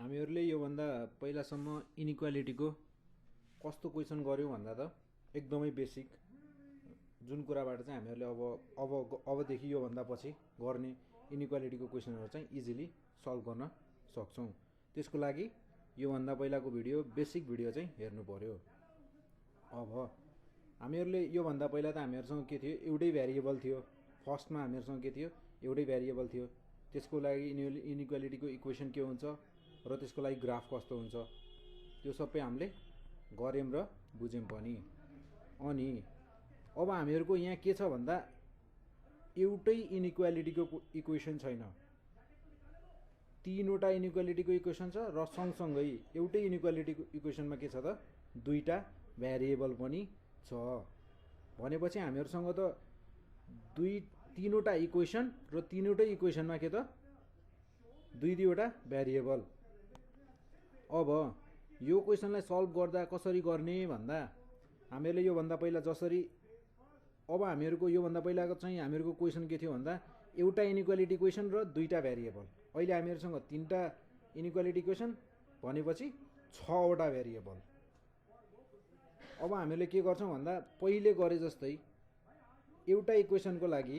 हामीहरूले योभन्दा पहिलासम्म इनिक्वालिटीको कस्तो क्वेसन गर्यौँ भन्दा त एकदमै बेसिक जुन कुराबाट चाहिँ हामीहरूले अबदेखि योभन्दा पछि गर्ने इनिक्वालिटीको क्वेसनहरू चाहिँ इजिली सल्भ गर्न सक्छौँ। त्यसको लागि योभन्दा पहिलाको भिडियो बेसिक भिडियो चाहिँ हेर्नु पर्यो। अब हामीहरूले योभन्दा पहिला त हामीहरूसँग के थियो, एउटै भ्यारिएबल थियो। फर्स्टमा हामीहरूसँग के थियो, एउटै भ्यारिएबल थियो। त्यसको लागि इनिक्वालिटीको इक्वेसन के हुन्छ र त्यसको लागि ग्राफ कस्तो हुन्छ त्यो सबै हामीले गऱ्यौँ र बुझ्यौँ पनि। अनि अब हामीहरूको यहाँ के छ भन्दा एउटै इनिक्वालिटीको इक्वेसन छैन, तीनवटा इनिक्वालिटीको इक्वेसन छ र सँगसँगै एउटै इनिक्वालिटीको इक्वेसनमा के छ त दुईटा भ्यारिएबल पनि छ। भनेपछि हामीहरूसँग त तीनवटा इक्वेसन र तीनवटै इक्वेसनमा के त दुईवटा भ्यारिएबल। अब यो क्वेसनलाई सल्भ गर्दा कसरी गर्ने भन्दा हामीहरूले योभन्दा पहिला जसरी हामीहरूको योभन्दा पहिलाको चाहिँ हामीहरूको क्वेसन के थियो भन्दा एउटा इनिक्वालिटी क्वेसन र दुईटा भ्यारिएबल। अहिले हामीहरूसँग तीनटा इनिक्वालिटी क्वेसन भनेपछि 6वटा भ्यारिएबल। अब हामीले के गर्छौँ भन्दा पहिले गरे जस्तै एउटा इक्वेसनको लागि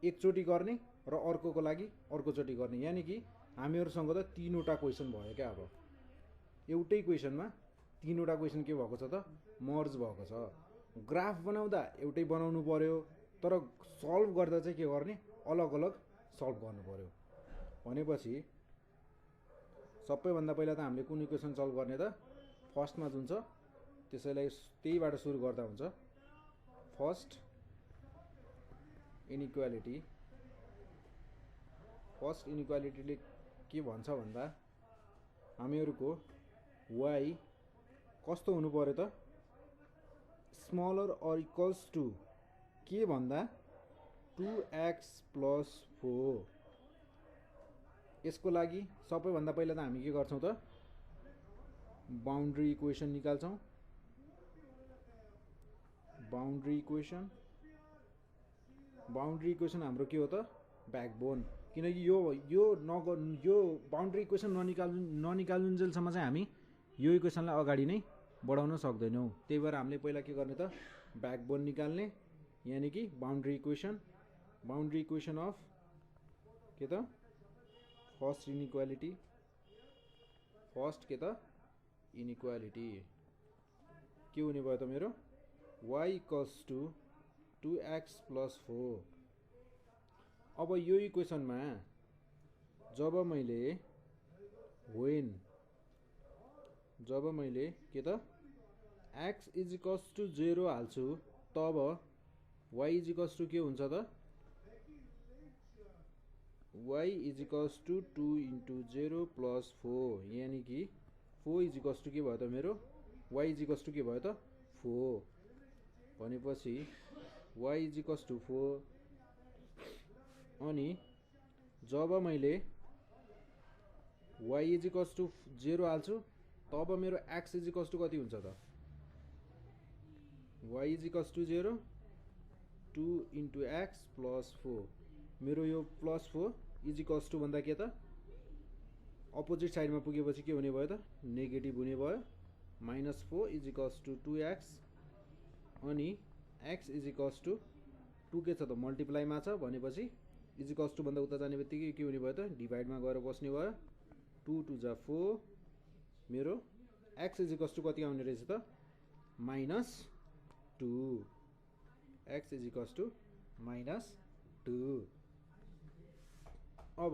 एकचोटि गर्ने र अर्कोको लागि अर्कोचोटि गर्ने, यानि कि हामीहरूसँग त तीनवटा क्वेसन भयो क्या। अब एउटै क्वेसनमा तीनवटा क्वेसन के भएको छ त मर्ज भएको छ। ग्राफ बनाउँदा एउटै बनाउनु पर्यो, तर सल्भ गर्दा चाहिँ के गर्ने अलग अलग सल्भ गर्नु पर्यो। भनेपछि सबैभन्दा पहिला त हामीले कुन इक्वेसन सल्भ गर्ने त फर्स्टमा जुन छ त्यसैलाई त्यहीबाट सुरु गर्दा हुन्छ। फर्स्ट इनिक्वालिटीले के भन्छ भन्दा हामीहरूको y कस्तो हुनु पर्यो त स्मलर अर इक्वल्स टु के भन्दा 2x + 4। यसको लागि सबैभन्दा पहिला त हामी के गर्छौँ त बाउन्ड्री इक्वेसन निकाल्छौँ। बाउन्ड्री इक्वेसन हाम्रो के हो त ब्याकबोन, किनकि यो बाउन्ड्री इक्वेसन ननिकाल्नुन्जेलसम्म चाहिँ हामी यो इक्वेसनलाई अगाडि नै बढाउन सक्दैनौँ। त्यही भएर हामीले पहिला के गर्ने त ब्याकबोन निकाल्ने, यानि कि बाउन्ड्री इक्वेसन अफ के त फर्स्ट इनिक्वालिटी के हुने भयो त मेरो y = 2x + 4। अब यो इक्वेसनमा जब मैले के त x = 0 हाल्छु तब y = के हुन्छ त y = 2 × 0 + 4, यानि कि 4 = के भयो त मेरो y = के भयो त 4। भनेपछि y = 4। अनि जब मैले y = 0 हाल्छु तब मेरो x = कति हुन्छ त y = 0 2 × x + 4। मेरो यो +4 = भन्दा के त अपोजिट साइडमा पुगेपछि के हुने भयो त नेगेटिभ हुने भयो। -4 = 2x अनि x = 2 के छ त मल्टिप्लाईमा छ। भनेपछि इजिकल्स भन्दा उता जाने बित्तिकै के हुने भयो त डिभाइडमा गएर बस्ने भयो। 2 × 2 = 4। मेरो x = कति आउने रहेछ त -2। x = -2। अब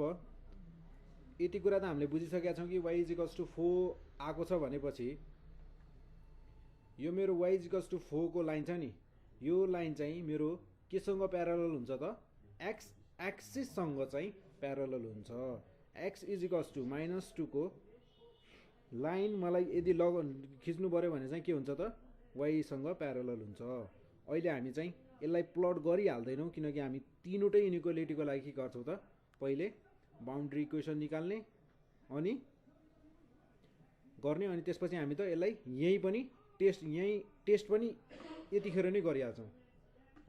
यति कुरा त हामीले बुझिसकेका छौँ कि y = 4 आएको छ भनेपछि यो मेरो y = 4 को लाइन छ नि, यो लाइन चाहिँ मेरो केसँग प्यारलल हुन्छ त x एक्सिससँग चाहिँ प्यारलल हुन्छ। x = -2 को लाइन मलाई यदि खिच्नु पर्यो भने चाहिँ के हुन्छ त y सँग प्यारलल हुन्छ। अहिले हामी चाहिँ यसलाई प्लट गरिहाल्दैनौँ, किनकि हामी तीनवटै इनिक्वालिटीको लागि के गर्छौँ त पहिले बाउन्ड्री इक्वेसन निकाल्ने अनि गर्ने, अनि त्यसपछि हामी त यसलाई यही टेस्ट पनि यतिखेर नै गरिहाल्छौँ।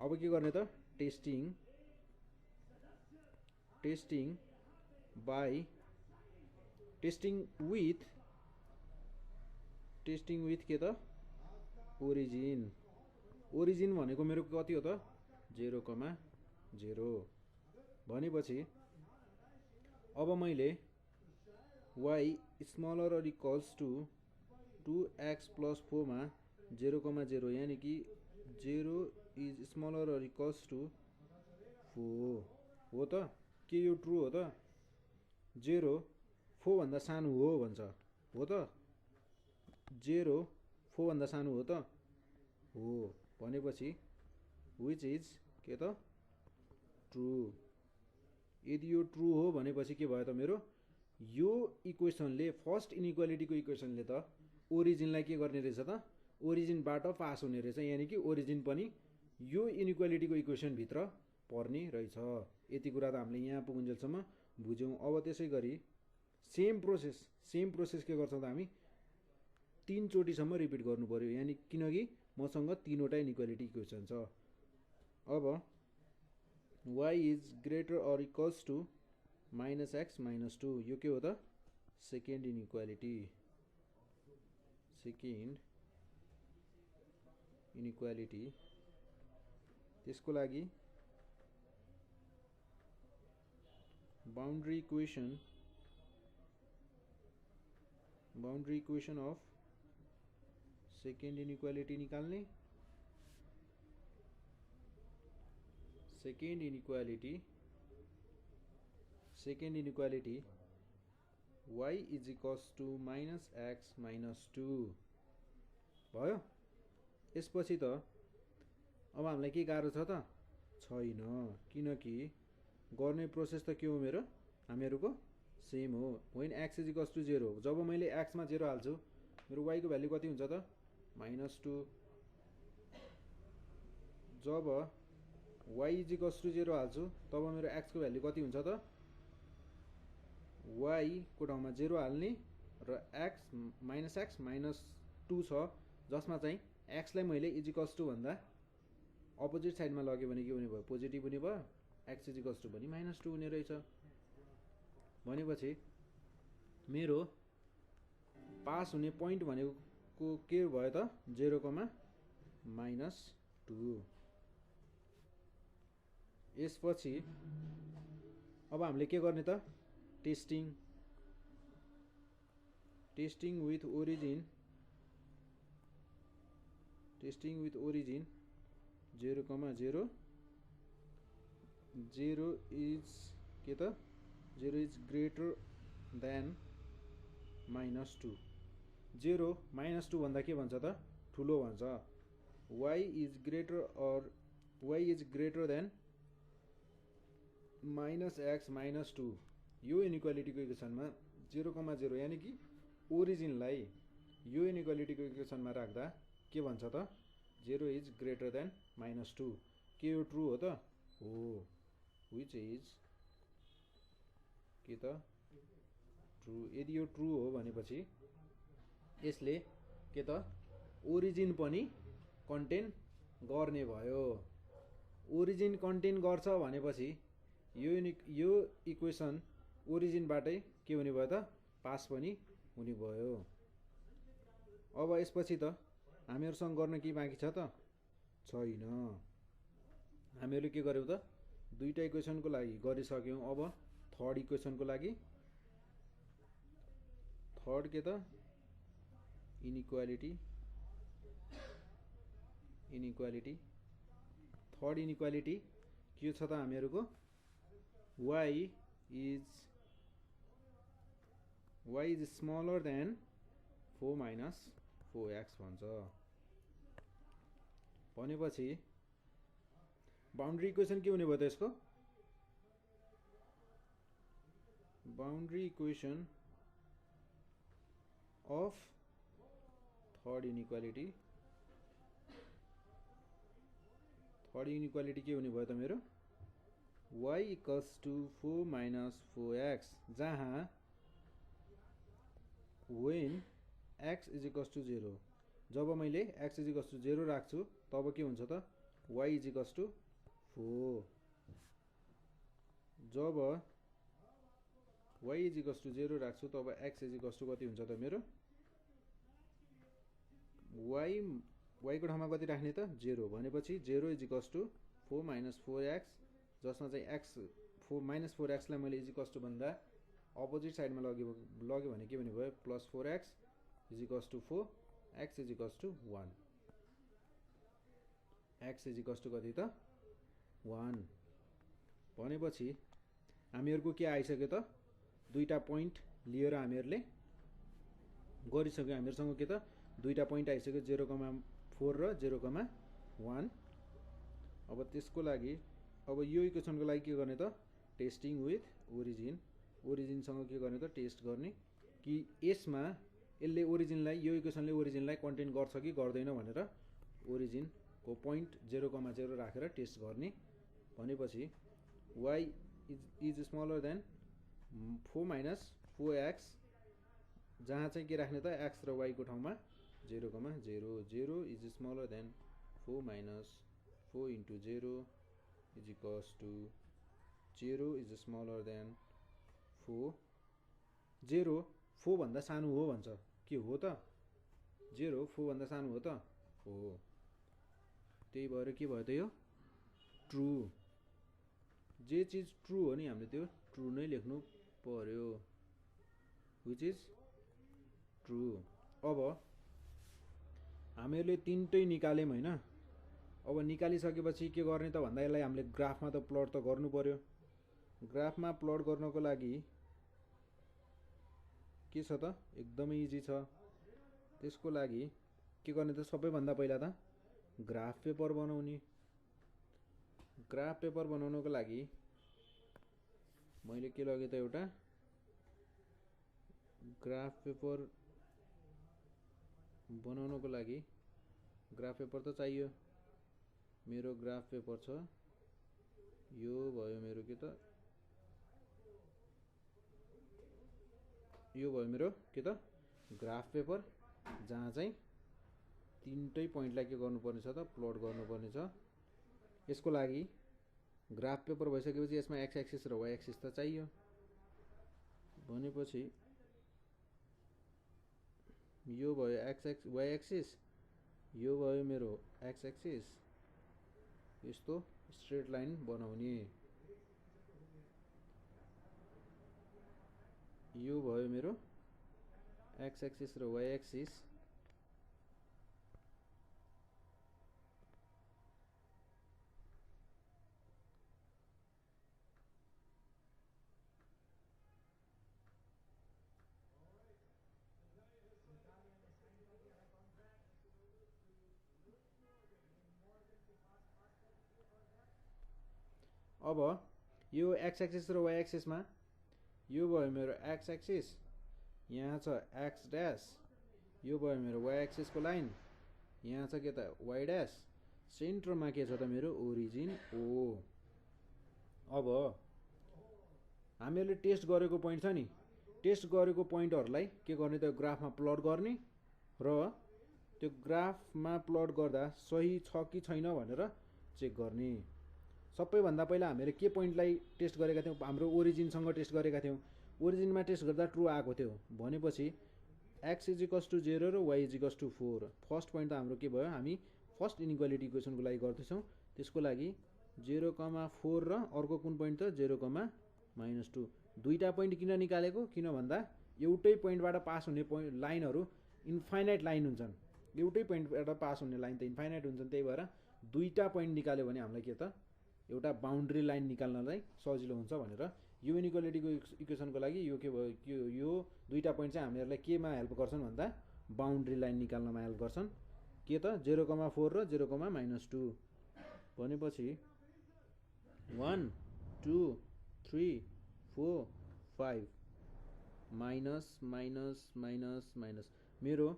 अब के गर्ने त टेस्टिङ टेस्टिङ विथ के त ओरिजिन भनेको मेरो कति हो त 0,0 भनेपछि अब मैले y smaller or equals to 2x + 4 मा 0,0 यानी कि 0 is smaller or equals to 4 हो त के यो ट्रु हो त 0 4 भन्दा सानो हो भन्छ हो त 0 4 भन्दा सानो हो त हो भनेपछि which is के त ट्रु यदि यो ट्रु हो भनेपछि के भयो त मेरो यो इक्वेसनले फर्स्ट इनइक्वालिटीको इक्वेसनले त ओरिजिनलाई के गर्ने रहेछ त ओरिजिनबाट पास हुने रहेछ यानी कि ओरिजिन पनि यो इनइक्वालिटीको इक्वेसन भित्र पर्ने रहेछ यति कुरा त हामीले यहाँ पुगुन्जेलसम्म बुझ्यौं अब त्यसै गरी सेम प्रोसेस के गर्छौं त हामी 3 चोटीसम्म रिपिट गर्नु पर्यो यानी किनकि मसँग 3 वटा इनइक्वालिटी इक्वेसन छ अब y is greater or equals to -x - 2 यो के हो त सेकेन्ड इनइक्वालिटी त्यसको लागि boundary equation of second inequality निकाल्ने second inequality y is equals to -x - 2 भयो यसपछि त अब हामीलाई के गाह्रो छ त छैन किनकि गर्ने प्रोसेस त के हो मेरो हामीहरुको सेम हो when x is equals to 0 जब मैले x मा 0 हाल्छु मेरो y को भ्यालु कति हुन्छ त -2 जब y इज इक्वल्स टु 0 हाल्छु तब मेरो x को भ्यालु कति हुन्छ त y को ठाउँमा 0 हाल्ने र x -2 छ जसमा चाहिँ x लाई मैले इज इक्वल्स टु भन्दा अपोजिट साइडमा लगे भने के हुने भयो पोजिटिभ हुने भयो x इज इक्वल्स टु पनि -2 हुने रहेछ भनेपछि मेरो पास हुने पोइन्ट भनेको के भयो त 0,-2 यसपछि अब हामीले के गर्ने त टेस्टिङ विथ ओरिजिन 0,0 0 इज के त 0 इज ग्रेटर देन -2 0 -2 भन्दा के भन्छ त ठुलो भन्छ y is greater than -x - 2 यो इनइक्वालिटीको इक्वेसनमा 0,0 यानी कि ओरिजिनलाई यो इनइक्वालिटीको इक्वेसनमा राख्दा के भन्छ त 0 इज ग्रेटर देन -2 के यो ट्रु हो त हो which is के त ट्रु यदि यो ट्रु हो भनेपछि यसले के त ओरिजिन पनि कन्टेन गर्ने भयो ओरिजिन कन्टेन गर्छ भनेपछि यो इक्वेसन ओरिजिनबाटै के हुने भयो त पास पनि हुने भयो अब यसपछि त हामीहरुसँग गर्न के बाँकी छ त छैन हामीहरुले के गर्यौ त दुईटा इक्वेसनको लागि गरिसक्यौं अब थर्ड इक्वेसनको लागि थर्ड के त इनइक्वालिटी थर्ड इनइक्वालिटी के छ त हामीहरुको y is smaller then 4 - 4x भन्छ भनेपछि बाउन्ड्री इक्वेसन के हुने भयो त यसको boundary equation of third inequality के हुने भयो त मेरो y इक्वल्स टु 4 - 4x जहाँ when x is equals to 0 जब मैले x इज इक्वल्स टु 0 राख्छु तब के हुन्छ त y इज इक्वल्स टु 4 जब y इज इक्वल्स टु 0 राख्छु तब x इज इक्वल्स टु कति हुन्छ त मेरो y को ठाउँमा कति राख्ने त 0 भनेपछि 0 इज इक्वल्स टु 4 - 4x जसमा चाहिँ x 4 - 4x लाई मैले इज इक्वल्स टु भन्दा अपोजिट साइडमा लग्यो भने के भने भयो plus 4x is equals to 4 x is equals to 1 x is equals to कति त 1 भनेपछि हामीहरुको के आइसक्यो त दुईटा पोइन्ट लिएर हामीहरुले गरिसक्यो हामीहरुसँग के त दुईटा पोइन्ट आइसक्यो 0,4 र 0,1 अब त्यसको लागि अब यो इक्वेसनको लागि के गर्ने त टेस्टिङ विथ ओरिजिन सँग के गर्ने त टेस्ट गर्ने कि यसमा यसले ओरिजिनलाई यो इक्वेसनले ओरिजिनलाई कन्टेन गर्छ कि गर्दैन भनेर ओरिजिन को पोइन्ट 0,0 राखेर टेस्ट गर्ने भनेपछि y is smaller then 4 - 4x जहाँ चाहिँ के राख्ने त x र y को ठाउँमा 0,0 0 is smaller then 4 - 4 into 0 is equals to 0 is smaller than 4 0 4 भन्दा सानो हो भन्छ के हो त 0 4 भन्दा सानो हो त हो त्यही भएर के भयो त यो ट्रू जे चीज ट्रू हो नि हामीले त्यो ट्रू नै लेख्नु पर्यो व्हिच इज ट्रू अब हामीहरुले तीनटै निकाल्यौं हैन अब निकालिसकेपछि के गर्ने त भन्दा यसलाई हामीले ग्राफमा त प्लट त गर्नु पर्यो ग्राफमा प्लट गर्नको लागि के छ त एकदमै इजी छ त्यसको लागि के गर्ने त सबैभन्दा पहिला त ग्राफ पेपर बनाउने ग्राफ पेपर बनाउनको लागि मैले के लगे त एउटा ग्राफ पेपर बनाउनको लागि ग्राफ पेपर त चाहियो मेरो ग्राफ पेपर छ यो भयो मेरो के त यो भयो मेरो के त ग्राफ पेपर जहाँ चाहिँ तीनटै पोइन्टलाई के गर्नुपर्ने छ त प्लट गर्नुपर्ने छ यसको लागि ग्राफ पेपर भइसकेपछि यसमा x एक्सिस र y एक्सिस त चाहियो भनेपछि यो भयो y एक्सिस यो भयो मेरो x एक्सिस यस्तो स्ट्रेट लाइन बनाउने यो भयो मेरो x एक्सिस र y एक्सिस अब यो x एक्सिस र y एक्सिस मा यो भयो मेरो x एक्सिस यहाँ छ x डैश यो भयो मेरो y एक्सिस को लाइन यहाँ छ के त y डैश सेन्टरमा के छ त मेरो ओरिजिन o अब हामीहरुले टेस्ट गरेको पोइन्ट छ नि टेस्ट गरेको पोइन्टहरुलाई के गर्ने त ग्राफमा प्लट गर्ने र त्यो ग्राफमा प्लट गर्दा सही छ कि छैन भनेर चेक गर्ने सबैभन्दा पहिला हामीले के पोइन्टलाई टेस्ट गरेका थियौं हाम्रो ओरिजिन सँग टेस्ट गरेका थियौं ओरिजिनमा टेस्ट गर्दा ट्रू आएको थियो भनेपछि x इज इक्वल्स टु 0 र y is equals to 4 first point त हाम्रो के भयो हामी फर्स्ट इनइक्वालिटी इक्वेसनको लागि गर्दैछौं त्यसको लागि 0,4 र अर्को कुन पोइन्ट त 0,-2 दुईटा पोइन्ट किन निकालेको किन भन्दा एउटै पोइन्टबाट पास हुने लाइनहरु इन्फाइनाइट लाइन हुन्छन् एउटै पोइन्टबाट पास हुने लाइन त इन्फाइनाइट हुन्छन् त्यही भएर दुईटा पोइन्ट निकाल्यो भने हामीलाई के त एउटा बाउन्ड्री लाइन निकाल्नलाई सजिलो हुन्छ भनेर यो इनइक्वालिटीको इक्वेसनको लागि यो के भयो यो दुईटा पोइन्ट चाहिँ हामीहरुलाई केमा हेल्प गर्छन् भन्दा बाउन्ड्री लाइन निकाल्नमा हेल्प गर्छन् के त 0,4 र 0,-2 भनेपछि 1 2 3 4 5 माइनस माइनस माइनस माइनस मेरो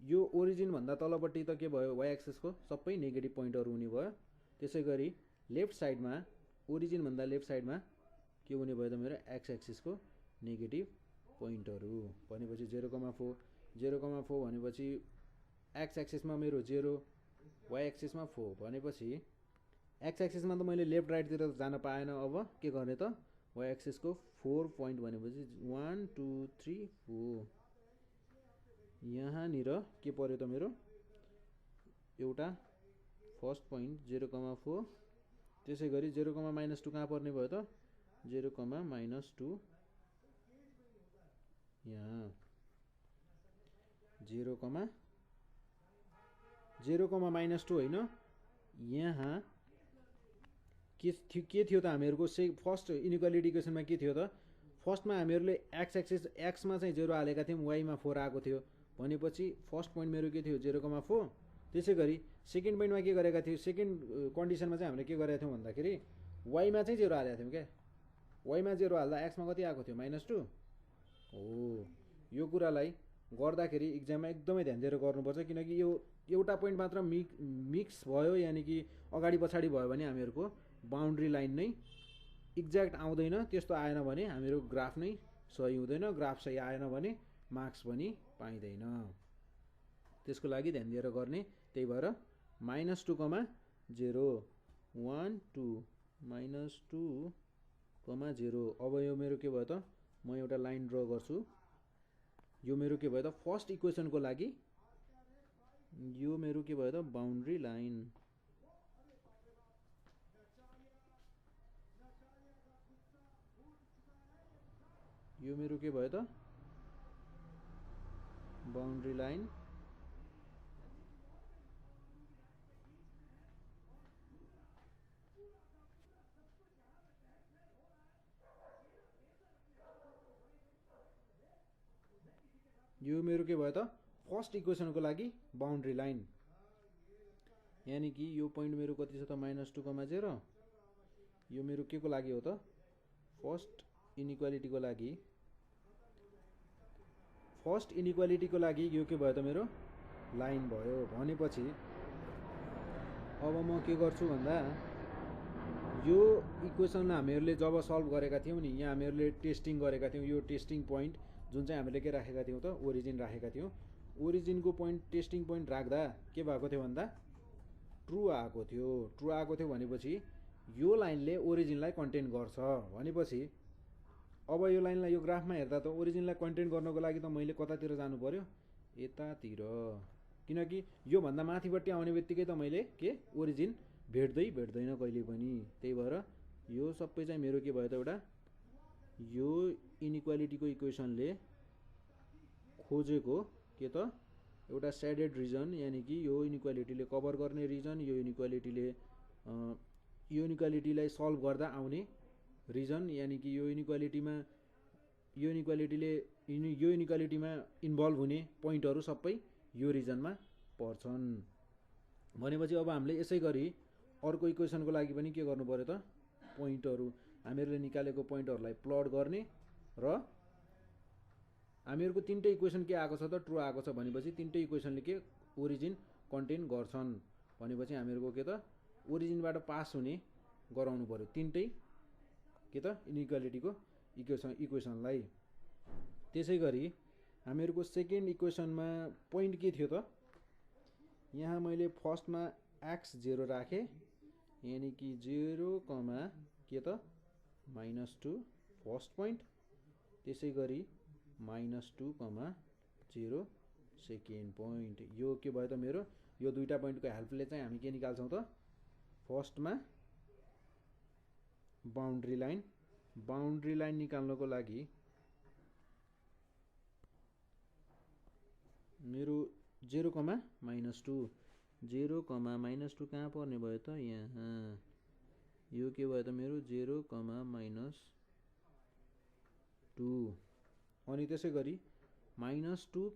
यो ओरिजिन भन्दा तलपट्टि त के भयो y एक्सिस को सबै नेगेटिभ पोइन्टहरु हुने भयो त्यसैगरी लेफ्ट साइडमा ओरिजिन भन्दा लेफ्ट साइडमा के हुने भयो त मेरो x एक्सिस को नेगेटिभ पोइन्टहरु भनेपछि 0,4 भनेपछि x एक्सिसमा मेरो 0 y एक्सिसमा 4 भनेपछि x एक्सिसमा त मैले लेफ्ट राइट तिर जान पाएन अब के गर्ने त वाइ एक्सिसको 4 पोइन्ट भनेपछि 1 2 3 4 यहाँनिर के पर्यो त मेरो एउटा फर्स्ट पोइन्ट 0,4 त्यसै गरी 0,-2 कहाँ पर्ने भयो त 0,-2 यहाँ 0,-2 होइन यहाँ के थियो त हामीहरूको फर्स्ट इनइक्वालिटी इक्वेसनमा के थियो त फर्स्टमा हामीहरूले एक्स एक्सिस एक्समा चाहिँ 0 हालेका थियौँ वाइमा 4 आएको थियो भनेपछि फर्स्ट पोइन्ट मेरो के थियो 0,4 त्यसै गरी सेकेन्ड पोइन्टमा के गरेका थियौँ सेकेन्ड कन्डिसनमा चाहिँ हामीले के गरेका थियौँ भन्दाखेरि वाइमा चाहिँ 0 हालेका थियौँ क्या वाइमा 0 हाल्दा एक्समा कति आएको थियो -2 हो यो कुरालाई गर्दाखेरि इक्जाममा एकदमै ध्यान दिएर गर्नुपर्छ किनकि यो एउटा पोइन्ट मात्र मिक्स भयो यानि कि अगाडि पछाडि भयो भने हामीहरूको बाउन्ड्री लाइन नै एक्ज्याक्ट आउँदैन त्यस्तो आएन भने हामीहरू ग्राफ नै सही हुँदैन ग्राफ सही आएन भने मार्क्स पनि पाइँदैन त्यसको लागि ध्यान दिएर गर्ने त्यही भएर -2, 0 1 2 -2, 0 अब यो मेरो के भयो त म एउटा लाइन ड्र गर्छु यो मेरो के भयो त फर्स्ट इक्वेसनको लागि यो मेरो के भयो त बाउन्ड्री लाइन यो मेरो के भयो त बाउन्ड्री लाइन यो मेरो के भयो त फर्स्ट इक्वेसनको लागि बाउन्ड्री लाइन यानी कि यो पोइन्ट मेरो कति छ त -2,0 यो मेरो के को लागि हो त फर्स्ट इनइक्वालिटीको लागि यो के भयो त मेरो लाइन भयो भनेपछि अब म के गर्छु भन्दा यो इक्वेसनलाई हामीहरूले जब सल्भ गरेका थियौँ नि यहाँ हामीहरूले टेस्टिङ गरेका थियौँ यो टेस्टिङ पोइन्ट जुन चाहिँ हामीले के राखेका थियौँ त ओरिजिन राखेका थियौँ ओरिजिनको पोइन्ट टेस्टिङ पोइन्ट राख्दा के भएको थियो भन्दा ट्रु आएको थियो भनेपछि यो लाइनले ओरिजिनलाई कन्टेन गर्छ भनेपछि अब यो लाइनलाई यो ग्राफमा हेर्दा त ओरिजिनलाई कन्टेन गर्नको लागि त मैले कतातिर जानु पर्यो यतातिर किनकि यो भन्दा माथिपट्टि आउने बित्तिकै त मैले के ओरिजिन भेट्दैन कहिले पनि त्यही भएर यो सबै चाहिँ मेरो के भयो त एउटा यो इनइक्वालिटीको इक्वेसनले खोजेको के त एउटा सेडेड रिजन यानी कि यो इनइक्वालिटीले कभर गर्ने रिजन यो इनइक्वालिटीलाई सल्भ गर्दा आउने रिजन यानी कि यो इनइक्वालिटीमा इन्भल्भ हुने पोइन्टहरू सबै यो रिजनमा पर्छन् भनेपछि अब हामीले यसै गरी अर्को इक्वेसनको लागि पनि के गर्नु पर्यो त पोइन्टहरू हामीहरूले निकालेको पोइन्टहरूलाई प्लट गर्ने र हामीहरूको तीनटै इक्वेसन के आएको छ त ट्रु आएको छ भनेपछि तीनटै इक्वेसनले के ओरिजिन कन्टेन गर्छन् भनेपछि हामीहरूको के त ओरिजिनबाट पास हुने गराउनु पर्यो तीनटै के त इनइक्वालिटीको इक्वेसनलाई त्यसै गरी हामीहरूको सेकेन्ड इक्वेसनमा पोइन्ट के थियो त यहाँ मैले फर्स्टमा x0 राखेँ यानी कि 0, के त -2 फर्स्ट पोइन्ट त्यसै गरी -2, 0 सेकेन्ड पोइन्ट यो के भयो त मेरो यो दुईटा पोइन्टको हेल्पले चाहिँ हामी के निकाल्छौँ त फर्स्टमा बाउन्ड्री लाइन निकाल्नको लागि मेरो 0, -2 कहाँ पर्ने भयो त यहाँ यो के भयो त मेरो 0, -2 अनि त्यसै गरी -2,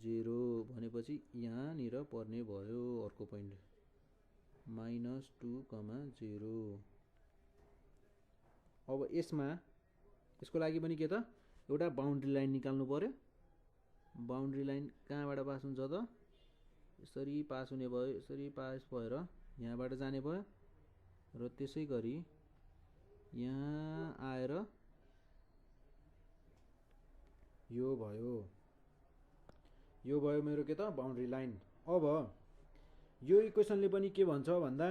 0 भनेपछि यहाँनिर पर्ने भयो अर्को पोइन्ट -2, 0 अब यसको लागि पनि के त एउटा बाउन्ड्री लाइन निकाल्नु पर्यो बाउन्ड्री लाइन कहाँबाट पास हुन्छ त यसरी पास हुने भयो यसरी पास भएर यहाँबाट जाने भयो र त्यसै गरी यहाँ आएर यो भयो मेरो के त बाउन्ड्री लाइन अब यो इक्वेसनले पनि के भन्छ भन्दा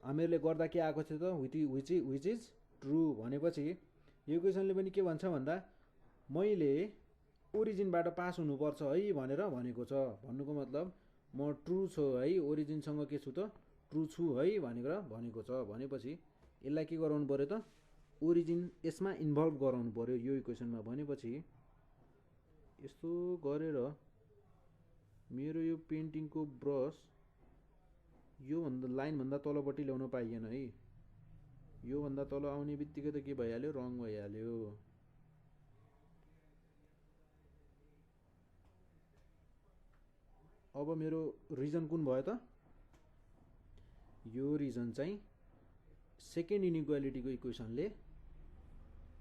हामीहरूले गर्दा के आएको थियो त विच इज ट्रु भनेपछि यो क्वेसनले पनि के भन्छ भन्दा मैले ओरिजिनबाट पास हुनुपर्छ है भनेर भनेको छ। भन्नुको मतलब म ट्रु छु है, ओरिजिनसँग के छु त ट्रु छु है भनेर भनेको छ। भनेपछि यसलाई के गराउनु पर्यो त ओरिजिन यसमा इन्भल्भ गराउनु पर्यो यो इक्वेसनमा। भनेपछि यस्तो गरेर मेरो यो पेन्टिङको ब्रस यो भन्दा लाइन भन्दा तलपट्टि ल्याउन पाइएन है। यो भन्दा तल आउने बित्तिकै त के भइहाल्यो रङ भइहाल्यो। अब मेरो रिजन कुन भयो त यो रिजन चाहिँ सेकेन्ड इनइक्वालिटीको इक्वेसनले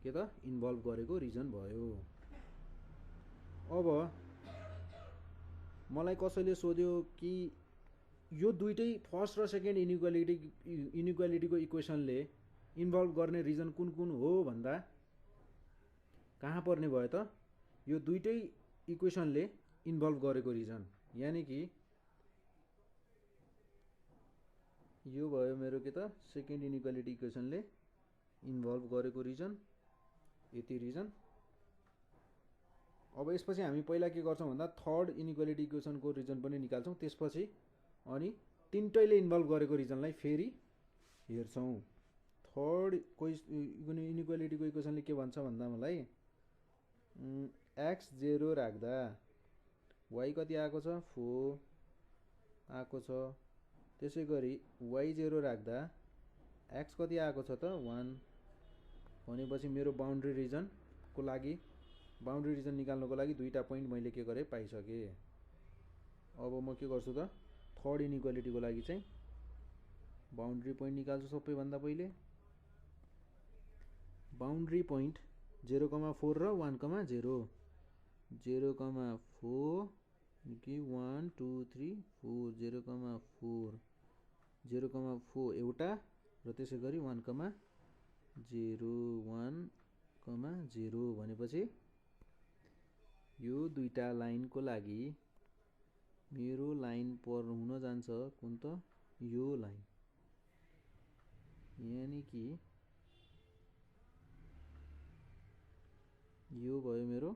के त इन्भल्भ गरेको रिजन भयो। अब मलाई कसैले सोध्यो कि यो दुईटै फर्स्ट र सेकेन्ड इनइक्वालिटीको इक्वेसनले इन्भल्भ गर्ने रिजन कुन कुन हो भन्दा कहाँ पर्ने भयो त यो दुईटै इक्वेसनले इन्भल्भ गरेको रिजन, यानी कि यो भयो मेरो के त सेकेन्ड इनइक्वालिटी इक्वेसनले इन्भल्भ गरेको रिजन, यति रिजन। अब यसपछि हामी पहिला के गर्छौं भन्दा थर्ड इनइक्वालिटी इक्वेसनको रिजन पनि निकाल्छौं, त्यसपछि अनि तीनटैले इन्भल्भ गरेको रिजनलाई फेरि हेर्छौं। थर्ड इनइक्वालिटीको इक्वेसनले के भन्छ भन्दा मलाई x 0 राख्दा y कति आएको छ 4 आएको छ, त्यसैगरी y 0 राख्दा x कति आएको छ त 1। भनेपछि मेरो बाउन्ड्री रिजनको लागि बाउन्ड्री रिजन निकाल्नको लागि दुईटा पोइन्ट मैले के गरे पाइसके। अब म के गर्छु त थर्ड इनइक्वालिटीको लागि चाहिँ बाउन्ड्री पोइन्ट निकाल्छु। सबैभन्दा पहिले बाउन्ड्री पोइन्ट 0,4 र 1,0 0,4 कि 1 2 3 4 0,4 0,4 एउटा र त्यसै गरी 1,0 1,0 भनेपछि यो दुईटा लाइनको लागि मेरो लाइन पर हुन जान्छ कुन त यो लाइन, यानी कि यो भयो मेरो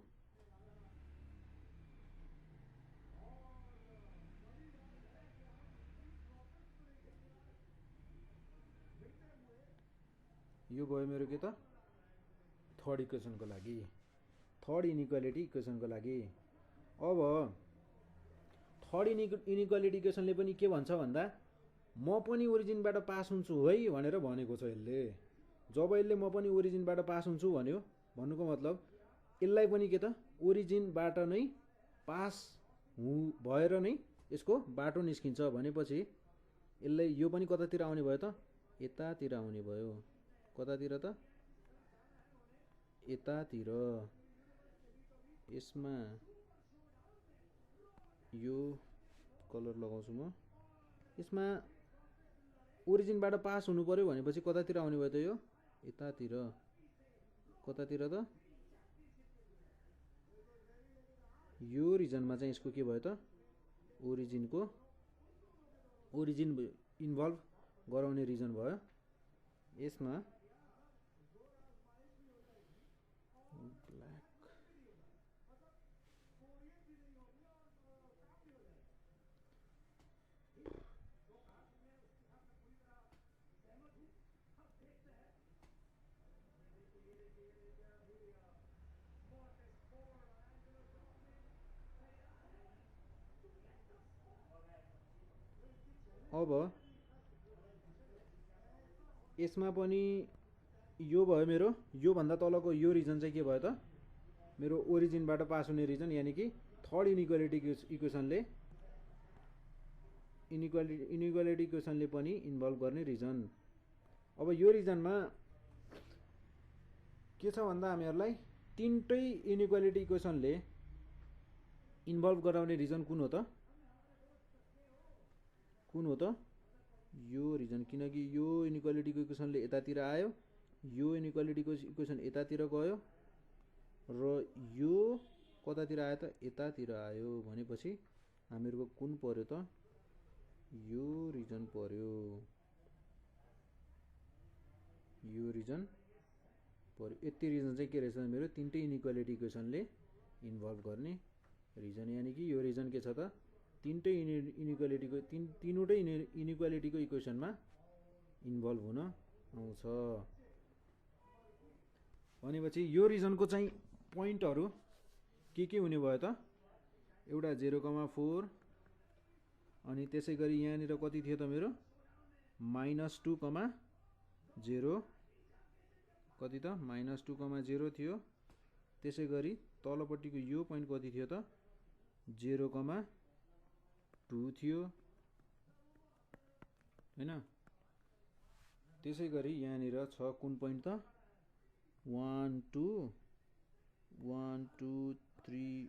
के त थर्ड इक्वेसनको लागि, थर्ड इनइक्वालिटी इक्वेसनको लागि। अब थर्ड इनइक्वालिटी इक्वेसनले पनि के भन्छ भन्दा म पनि ओरिजिनबाट पास हुन्छु है भनेर भनेको छ यसले। जब यसले म पनि ओरिजिनबाट पास हुन्छु भन्यो भन्नुको मतलब यसलाई पनि के त ओरिजिनबाट नै पास भएर नै यसको बाटो निस्किन्छ। भनेपछि यसलाई यो पनि कतातिर आउने भयो त यतातिर आउने भयो। कतातिर त यतातिर। यसमा यो कलर लगाउँछु म। यसमा ओरिजिनबाट पास हुनु पर्यो भनेपछि कतातिर आउने भयो त यो यतातिर। कतातिर त यो रिजनमा चाहिँ यसको के भयो त ओरिजिन इन्भल्भ गराउने रिजन भयो। यसमा ब्ल्याक अब यसमा पनि यो भयो मेरो यो भन्दा तलको यो रिजन चाहिँ के भयो त मेरो ओरिजिनबाट पास हुने रिजन, यानी कि थर्ड इनइक्वालिटी इक्वेसनले पनि इन्भल्भ गर्ने रिजन। अब यो रिजनमा के छ भन्दा हामीहरूलाई तीनटै इनइक्वालिटी इक्वेसनले इन्भल्भ गराउने रिजन कुन हो त यो रिजन, किनकि यो इनइक्वालिटीको इक्वेसनले यतातिर आयो, यो इनइक्वालिटीको इक्वेसन यतातिर गयो र यो कतातिर आयो त यतातिर आयो। भनेपछि हामीहरूको कुन पर्यो त यो रिजन पर्यो। यो रिजन पर्यो। यति रिजन चाहिँ के रहेछ मेरो तीनटै इनइक्वालिटी इक्वेसनले इन्भल्भ गर्ने रिजन, यानि कि यो रिजन के छ त तीनटै इनइक्वालिटीको तीनवटै इनइक्वालिटीको इक्वेसनमा इन्भल्भ हुन आउँछ। भनेपछि यो रिजनको चाहिँ पोइन्टहरू के हुने भयो त, एउटा 0,4 अनि त्यसै गरी यहाँनिर कति थियो त मेरो -2,0 कति त -2,0 थियो। त्यसै गरी तलपट्टिको यो पोइन्ट कति थियो त 0,2 थियो हैन। त्यसै गरी यहाँनिर छ कुन पोइन्ट त 1 2 3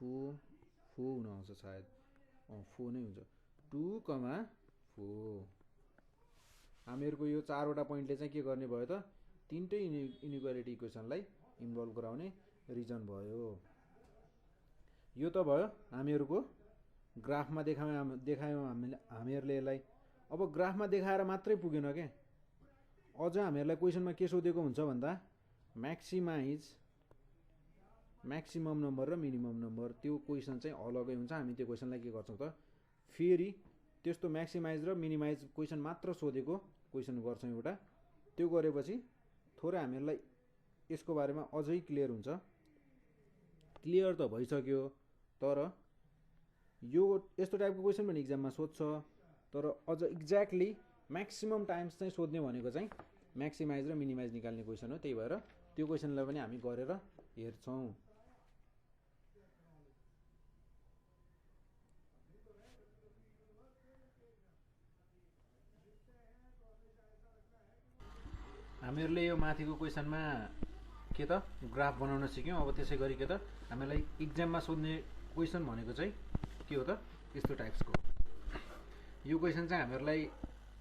4 हुन आउँछ सायद, 4 नै हुन्छ 2,4। हामीहरूको यो चारवटा पोइन्टले चाहिँ के गर्ने भयो त तीनटै इनइक्वालिटी इक्वेसनलाई इन्भल्भ गराउने रिजन भयो। यो त भयो हामीहरूको ग्राफमा देखायौँ हामीहरूले यसलाई। अब ग्राफमा देखाएर मात्रै पुगेन के, अझ हामीहरूलाई क्वेसनमा के सोधेको हुन्छ भन्दा म्याक्सिमम नम्बर र मिनिमम नम्बर, त्यो क्वेसन चाहिँ अलगै हुन्छ। हामी त्यो क्वेसनलाई के गर्छौँ त फेरि त्यस्तो म्याक्सिमाइज र मिनिमाइज क्वेसन मात्र सोधेको क्वेसन गर्छौँ एउटा। त्यो गरेपछि थोरै हामीहरूलाई यसको बारेमा अझै क्लियर हुन्छ। क्लियर त भइसक्यो, तर यो यस्तो टाइपको क्वेसन पनि इक्जाममा सोध्छ, तर अझ एक्ज्याक्टली म्याक्सिमम टाइम्स चाहिँ सोध्ने भनेको चाहिँ म्याक्सिमाइज र मिनिमाइज निकाल्ने क्वेसन हो। त्यही भएर त्यो क्वेसनलाई पनि हामी गरेर हेर्छौँ। हामीहरूले यो माथिको क्वेसनमा के त ग्राफ बनाउन सिक्यौँ। अब त्यसै गरी के त हामीलाई इक्जाममा सोध्ने क्वेसन भनेको चाहिँ के हो त यस्तो टाइप्सको। यो क्वेसन चाहिँ हामीहरूलाई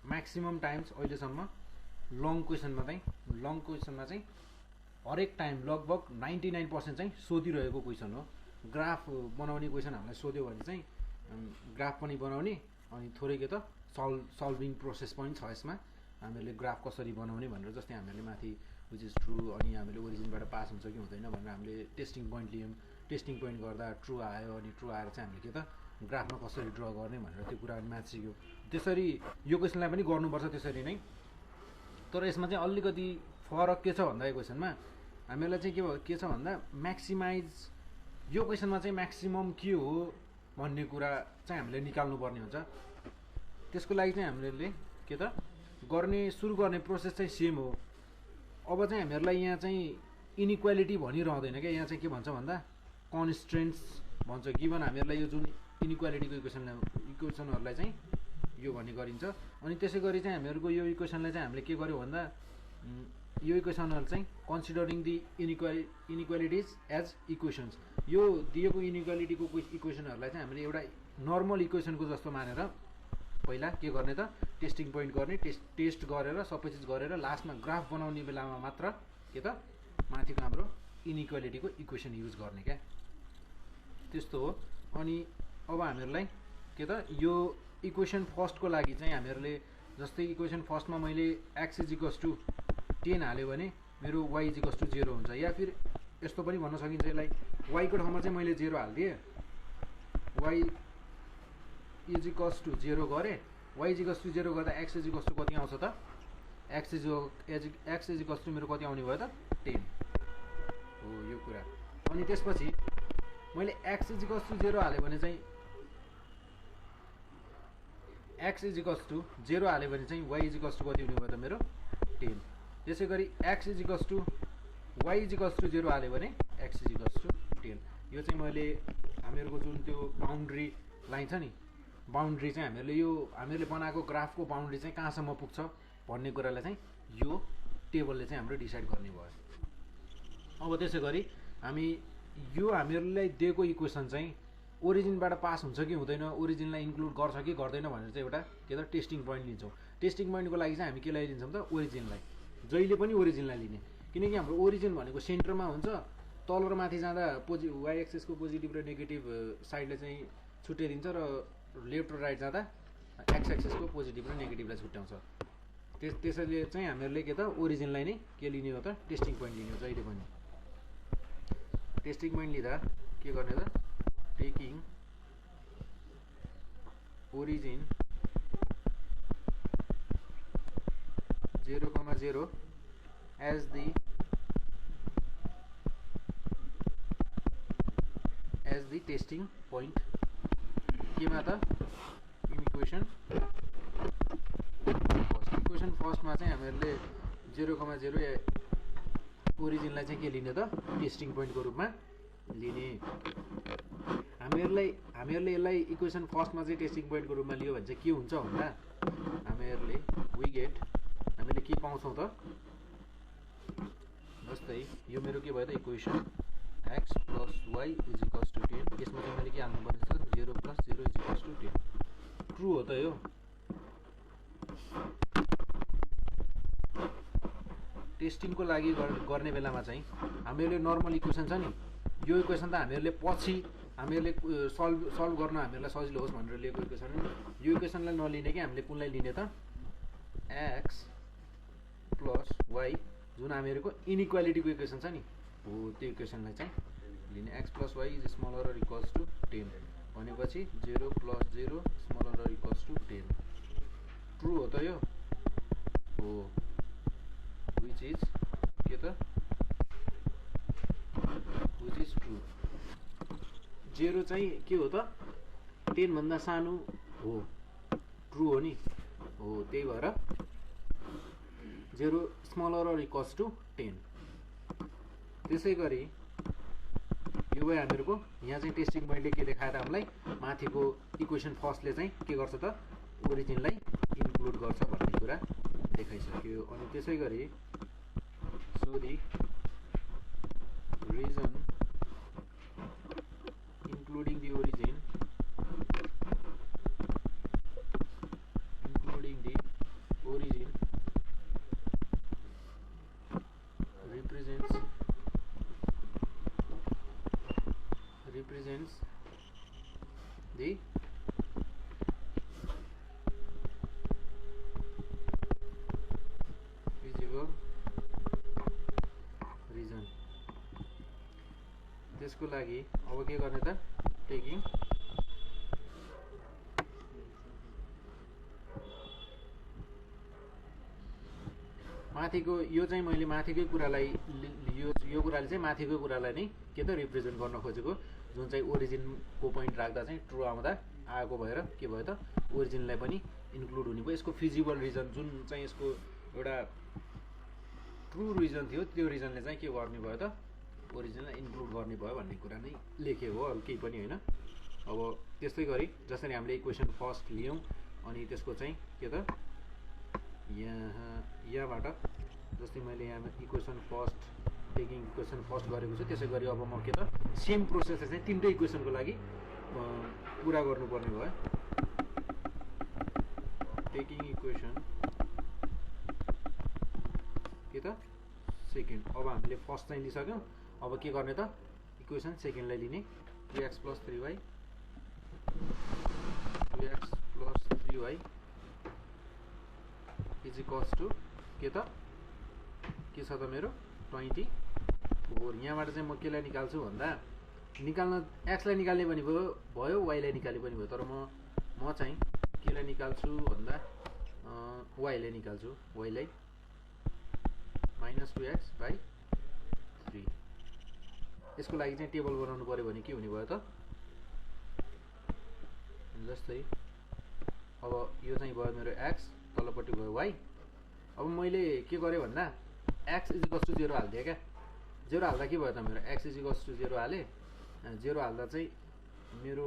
म्याक्सिमम टाइम्स अहिलेसम्म लङ क्वेसनमा चाहिँ हरेक टाइम लगभग 99% चाहिँ सोधिरहेको क्वेसन हो। ग्राफ बनाउने क्वेसन हामीलाई सोध्यो भने चाहिँ ग्राफ पनि बनाउने अनि थोरै के त सल्भिङ प्रोसेस पनि छ यसमा। हामीहरूले ग्राफ कसरी बनाउने भनेर, जस्तै हामीले माथि विच इज ट्रु अनि हामीले ओरिजिनबाट पास हुन्छ कि हुँदैन भनेर हामीले टेस्टिङ पोइन्ट लियौँ। टेस्टिङ पोइन्ट गर्दा ट्रु आयो, अनि ट्रु आएर चाहिँ हामीले के त ग्राफमा कसरी ड्र गर्ने भनेर त्यो कुरा म्याथ सिक्यो। त्यसरी यो क्वेसनलाई पनि गर्नुपर्छ त्यसरी नै। तर यसमा चाहिँ अलिकति फरक के छ भन्दा यो क्वेसनमा हामीहरूलाई चाहिँ के छ भन्दा म्याक्सिमाइज, यो क्वेसनमा चाहिँ म्याक्सिमम के हो भन्ने कुरा चाहिँ हामीले निकाल्नुपर्ने हुन्छ। त्यसको लागि चाहिँ हामीले के त सुरु गर्ने प्रोसेस चाहिँ सेम हो। अब चाहिँ हामीहरूलाई यहाँ चाहिँ इनइक्वालिटी भनिरहँदैन क्या, यहाँ चाहिँ के भन्छ भन्दा कन्स्ट्रेन्ट्स भन्छ। गिभन हामीहरूलाई यो जुन इनइक्वालिटीको इक्वेसनहरूलाई चाहिँ यो भन्ने गरिन्छ। अनि त्यसै गरी चाहिँ हामीहरूको यो इक्वेसनलाई चाहिँ हामीले के गर्यो भन्दा यो इक्वेसनहरू चाहिँ कन्सिडरिङ दि इनइक्वालिटिज एज इक्वेसन्स, यो दिएको इनइक्वालिटीको इक्वेसनहरूलाई चाहिँ हामीले एउटा नर्मल इक्वेसनको जस्तो मानेर पहिला के गर्ने त टेस्टिङ पोइन्ट गर्ने, टेस्ट गरेर सबै चिज गरेर लास्टमा ग्राफ बनाउने बेलामा मात्र के त माथिको हाम्रो इनइक्वालिटीको इक्वेसन युज गर्ने क्या, त्यस्तो हो। अनि अब हामीहरूलाई के त यो इक्वेसन फर्स्टको लागि चाहिँ हामीहरूले जस्तै इक्वेसन फर्स्टमा मैले x = 10 हाल्यो भने मेरो y = 0 हुन्छ। या फिर यस्तो पनि भन्न सकिन्छ यसलाई, y को ठाउँमा चाहिँ मैले 0 हालिदिएँ, y = 0 गरेँ, y = 0 गर्दा x = कति आउँछ त, x = मेरो कति आउने भयो त 10 हो यो कुरा। अनि त्यसपछि मैले x = 0 हालेँ भने चाहिँ x = 0 हाल्यो भने चाहिँ y = कति हुने भयो त मेरो 10। त्यसै गरी x = y = 0 हाल्यो भने x = 10। यो चाहिँ मैले हामीहरूको जुन त्यो बाउन्ड्री लाइन छ नि, बाउन्ड्री चाहिँ हामीहरूले बनाएको ग्राफको बाउन्ड्री चाहिँ कहाँसम्म पुग्छ भन्ने कुरालाई चाहिँ यो टेबलले चाहिँ हाम्रो डिसाइड गर्ने भयो। अब त्यसै गरी हामीहरूलाई दिएको इक्वेसन चाहिँ ओरिजिनबाट पास हुन्छ कि हुँदैन, ओरिजिनलाई इन्क्लुड गर्छ कि गर्दैन भनेर चाहिँ एउटा के त टेस्टिङ पोइन्ट लिन्छौँ। टेस्टिङ पोइन्टको लागि चाहिँ हामी केलाई लिन्छौँ त ओरिजिनलाई, जहिले पनि ओरिजिनलाई लिने, किनकि हाम्रो ओरिजिन भनेको सेन्टरमा हुन्छ। तल र माथि जाँदा y एक्सिसको पोजिटिभ र नेगेटिभ साइडले चाहिँ छुट्याइदिन्छ र लेफ्ट र राइट जाँदा x एक्सिसको पोजिटिभ र नेगेटिभलाई छुट्याउँछ। त्यसैले चाहिँ हामीहरूले के त ओरिजिनलाई नै के लिने हो त टेस्टिङ पोइन्ट लिने हो जहिले पनि। टेस्टिङ पोइन्ट लिँदा के गर्ने त taking origin 0,0 as the testing point केमा त इक्वेसन फर्स्टमा चाहिँ हामीहरूले 0,0 ओरिजिनलाई चाहिँ के लिने त टेस्टिङ पोइन्टको रूपमा लिने। हामीहरूले यसलाई इक्वेसन फर्स्टमा चाहिँ टेस्टिङ पोइन्टको रूपमा लियो भने चाहिँ के हुन्छ भन्दा हामीले के पाउँछौँ त जस्तै यो मेरो के भयो त इक्वेसन x + y = 10। यसमा चाहिँ मैले के हाल्नु पर्छ 0 + 0 = 10। ट्रु हो त यो। टेस्टिङको लागि गर्ने बेलामा चाहिँ हामीहरूले नर्मल इक्वेसन छ नि यो इक्वेसन त हामीहरूले पछि हामीहरूले सल्भ गर्न हामीहरूलाई सजिलो होस् भनेर लिएको इक्वेसन हो। यो इक्वेसनलाई नलिने कि हामीले कुनलाई लिने त x + y जुन हामीहरूको इनइक्वालिटीको इक्वेसन छ नि हो त्यो इक्वेसनलाई चाहिँ लिने। x + y = 10 भनेपछि 0 + 0 = 10। ट्रु हो त यो हो which is के त which is true। 0 चाहिँ के हो त 10 भन्दा सानो हो ट्रु हो नि हो त्यही भएर 0 = 10। त्यसै गरी यो भयो हामीहरूको यहाँ चाहिँ टेस्टिङ पोइन्टले के देखाएर हामीलाई माथिको इक्वेसन फर्स्टले चाहिँ के गर्छ त ओरिजिनलाई इन्क्लुड गर्छ भन्ने कुरा देखाइसक्यो। अनि त्यसै गरी so the region including the origin represents the feasible reason। त्यसको लागि अब के गर्ने त टेकिङ माथिको यो चाहिँ मैले माथिकै कुरालाई यो कुराले चाहिँ माथिको कुरालाई नै के त रिप्रेजेन्ट गर्न खोजेको जुन चाहिँ ओरिजिनको पोइन्ट राख्दा चाहिँ ट्रु आएको भएर के भयो त ओरिजिनलाई पनि इन्क्लुड हुने भयो। यसको फिजिबल रिजन जुन चाहिँ यसको एउटा ट्रु रिजन थियो त्यो रिजनले चाहिँ के गर्ने भयो त ओरिजिनलाई इन्क्लुड गर्ने भयो भन्ने कुरा नै लेखेको हो अरू केही पनि होइन। अब त्यस्तै गरी जसरी हामीले इक्वेसन फर्स्ट लियौँ अनि त्यसको चाहिँ के त यहाँबाट जस्तै मैले यहाँ equation first taking equation first गरेको छु त्यसै गरी अब म के त सेम प्रोसेसले चाहिँ तीनटै इक्वेसनको लागि पुरा गर्नुपर्ने भयो। टेकिङ इक्वेसन के त सेकेन्ड अब हामीले फर्स्ट चाहिँ लिइसक्यौँ अब के गर्ने त इक्वेसन सेकेन्डलाई लिने 2x + 3y = के त के छ त मेरो 24। यहाँबाट चाहिँ म केलाई निकाल्छु भन्दा निकाल्न एक्सलाई निकाल्ने पनि भयो वाइलाई निकाल्ने पनि भयो तर म चाहिँ केलाई निकाल्छु भन्दा वाइलाई निकाल्छु वाइलाई -2x/3। यसको लागि चाहिँ टेबल बनाउनु पर्यो भने के हुने भयो त जस्तै अब यो चाहिँ भयो मेरो x तलपट्टि भयो y। अब मैले के गरेँ भन्दा x = 0 हालिदिएँ क्या 0 हाल्दा के भयो त मेरो x = 0 हालेँ 0 हाल्दा चाहिँ मेरो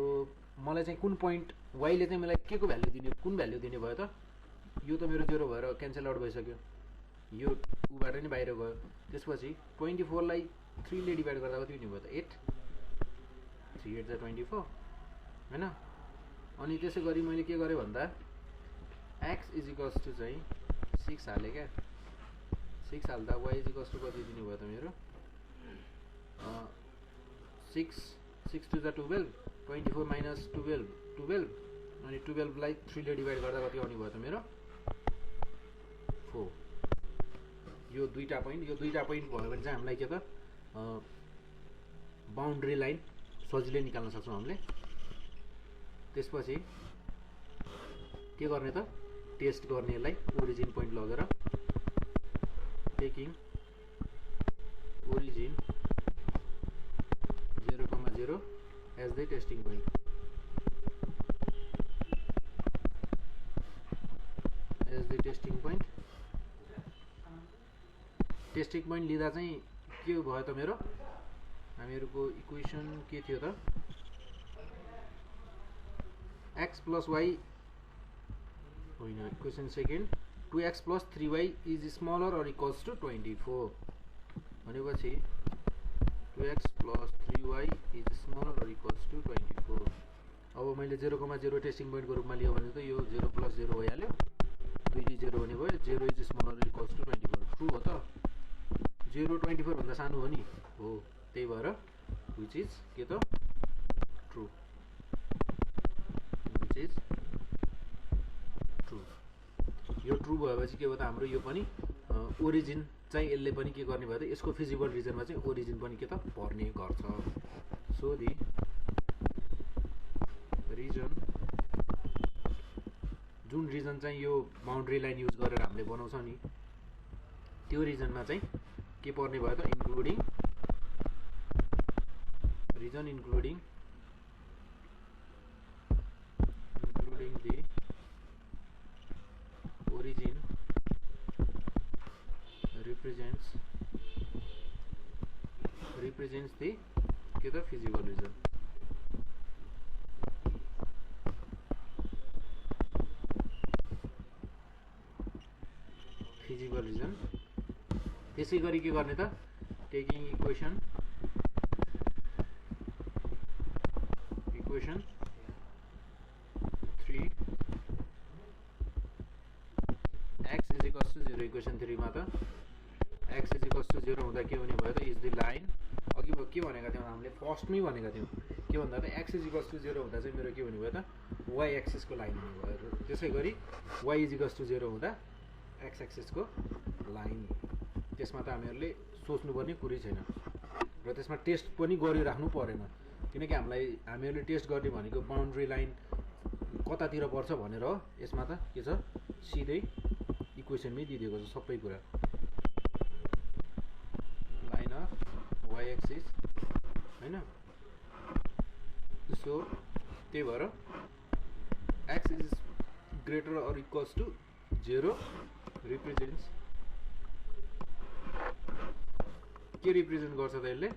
मलाई चाहिँ कुन पोइन्ट वाइले चाहिँ मलाई के को भ्यालु दिने कुन भ्यालु दिने भयो त यो त मेरो 0 भएर क्यान्सल आउट भइसक्यो यो उबाट नै बाहिर गयो। त्यसपछि 24 लाई 3 ले डिभाइड गर्दा कति हुने भयो त 8 3 8 = 24 हैन। अनि त्यसै गरी मैले के गरेँ भन्दा x = चाहिँ 6 हालेँ क्या 6 हाल्दा y = कति दिने भयो त मेरो 6 2 = 12 24 - 12 12 अनि 12 लाई 3 ले डिभाइड गर्दा कति आउने भयो त मेरो यो दुईटा पोइन्ट भयो भने चाहिँ हामीलाई के त बाउन्ड्री लाइन सजिलै निकाल्न सक्छौँ हामीले। त्यसपछि के गर्ने त टेस्ट गर्ने यसलाई ओरिजिन पोइन्ट लगेर taking origin 0,0 as the testing point. Testing point लिँदा चाहिँ के भयो त मेरो हामीहरूको इक्वेसन के थियो त x + y होइन equation second 2x + 3y is smaller or equals to 24 भनेपछि 2x + 3y is smaller or equals to 24। अब मैले 0,0 टेस्टिङ पोइन्टको रूपमा लियो भने त यो 0 + 0 भइहाल्यो, 2 0 भने भयो 0 is smaller or equals to 24। True हो त 0 24 भन्दा सानो हो नि हो, त्यही भएर विच इज के त ट्रु, विच इज ट्रु। यो ट्रु भएपछि के भयो त हाम्रो यो पनि ओरिजिन चाहिँ यसले पनि के गर्ने भयो त यसको फिजिबल रिजनमा चाहिँ ओरिजिन पनि के त पर्ने गर्छ। सो दि रिजन जुन रिजन चाहिँ यो बाउन्ड्री लाइन युज गरेर हामीले बनाउँछौँ नि त्यो रिजनमा चाहिँ के पर्ने भयो त including region including the origin represents the के त फिजिबल रिजन। फिजिबल रिजन त्यसै गरी के गर्ने त taking equation equation 3 x is equals to 0 equation 3 मा त x इज इक्वल्स टु 0 हुँदा के हुने भयो त इज द लाइन अघि के भनेका थियौँ हामीले फर्स्टमै भनेका थियौँ के भन्दा त x इज इक्वल्स टु 0 हुँदा चाहिँ मेरो के हुने भयो त y एक्सिसको लाइन हुने भयो। त्यसै गरी y इज इक्वल्स टु 0 हुँदा x एक्सिसको लाइन। त्यसमा त हामीहरूले सोच्नुपर्ने कुरै छैन र त्यसमा टेस्ट पनि गरिराख्नु परेन किनकि हामीहरूले टेस्ट गर्ने भनेको बाउन्ड्री लाइन कतातिर पर्छ भनेर हो। यसमा त के छ सिधै इक्वेसनमै दिइदिएको छ सबै कुरा, लाइन अफ y एक्सिस हैन। सो त्यही भएर x is greater or equals to 0 represents के रिप्रेजेन्ट गर्छ त यसले